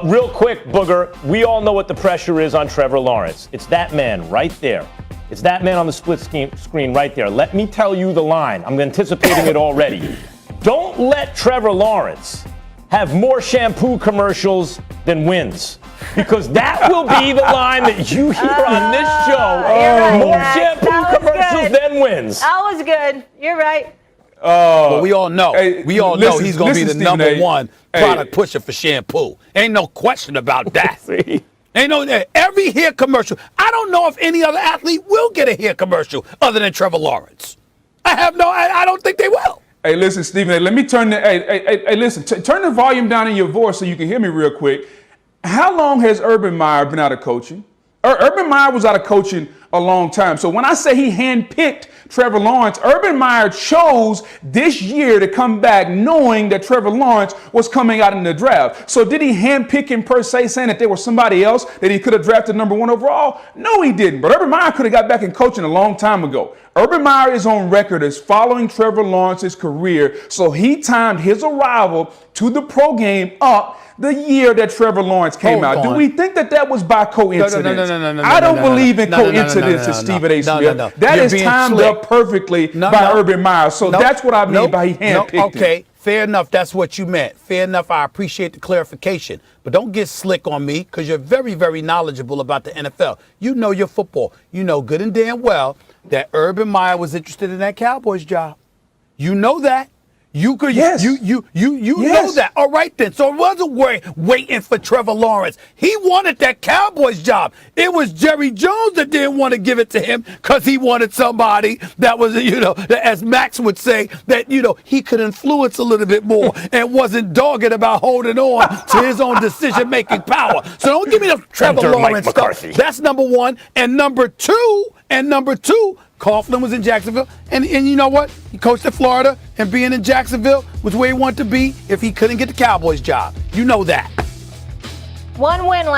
Real quick, Booger, we all know what the pressure is on Trevor Lawrence. It's that man right there. It's that man on the split screen right there. Let me tell you the line. I'm anticipating it already. Don't let Trevor Lawrence have more shampoo commercials than wins. Because that will be the line that you hear on this show. Right, more Max. shampoo commercials than wins. That was good. You're right. But we all know. Know he's going to be the number one product pusher for shampoo. Ain't no question about that. Ain't no every hair commercial. I don't know if any other athlete will get a hair commercial other than Trevor Lawrence. I don't think they will. Hey, listen, Stephen. Let me turn the. Hey, listen. Turn the volume down in your voice so you can hear me real quick. How long has Urban Meyer been out of coaching? Urban Meyer was out of coaching a long time. So when I say he handpicked Trevor Lawrence, Urban Meyer chose this year to come back knowing that Trevor Lawrence was coming out in the draft. So did he handpick him per se, saying that there was somebody else that he could have drafted number 1 overall? No, he didn't. But Urban Meyer could have got back in coaching a long time ago. Urban Meyer is on record as following Trevor Lawrence's career. So he timed his arrival to the pro game up the year that Trevor Lawrence came out. Do we think that was by coincidence? No. I don't believe in coincidences, Stephen A. Smith. That is timed up perfectly by Urban Meyer. So that's what I mean by he handpicked him. Okay, fair enough. That's what you meant. Fair enough. I appreciate the clarification. But don't get slick on me because you're very, very knowledgeable about the NFL. You know your football. You know good and damn well that Urban Meyer was interested in that Cowboys job. You know that. You could, yes. You know that. All right then. So it wasn't waiting for Trevor Lawrence. He wanted that Cowboys job. It was Jerry Jones that didn't want to give it to him because he wanted somebody that was, as Max would say, that, he could influence a little bit more and wasn't dogged about holding on to his own decision-making power. So don't give me the Trevor Lawrence stuff. That's number one. And number two, Coughlin was in Jacksonville, and you know what? He coached at Florida, and being in Jacksonville was where he wanted to be if he couldn't get the Cowboys job. You know that. One win last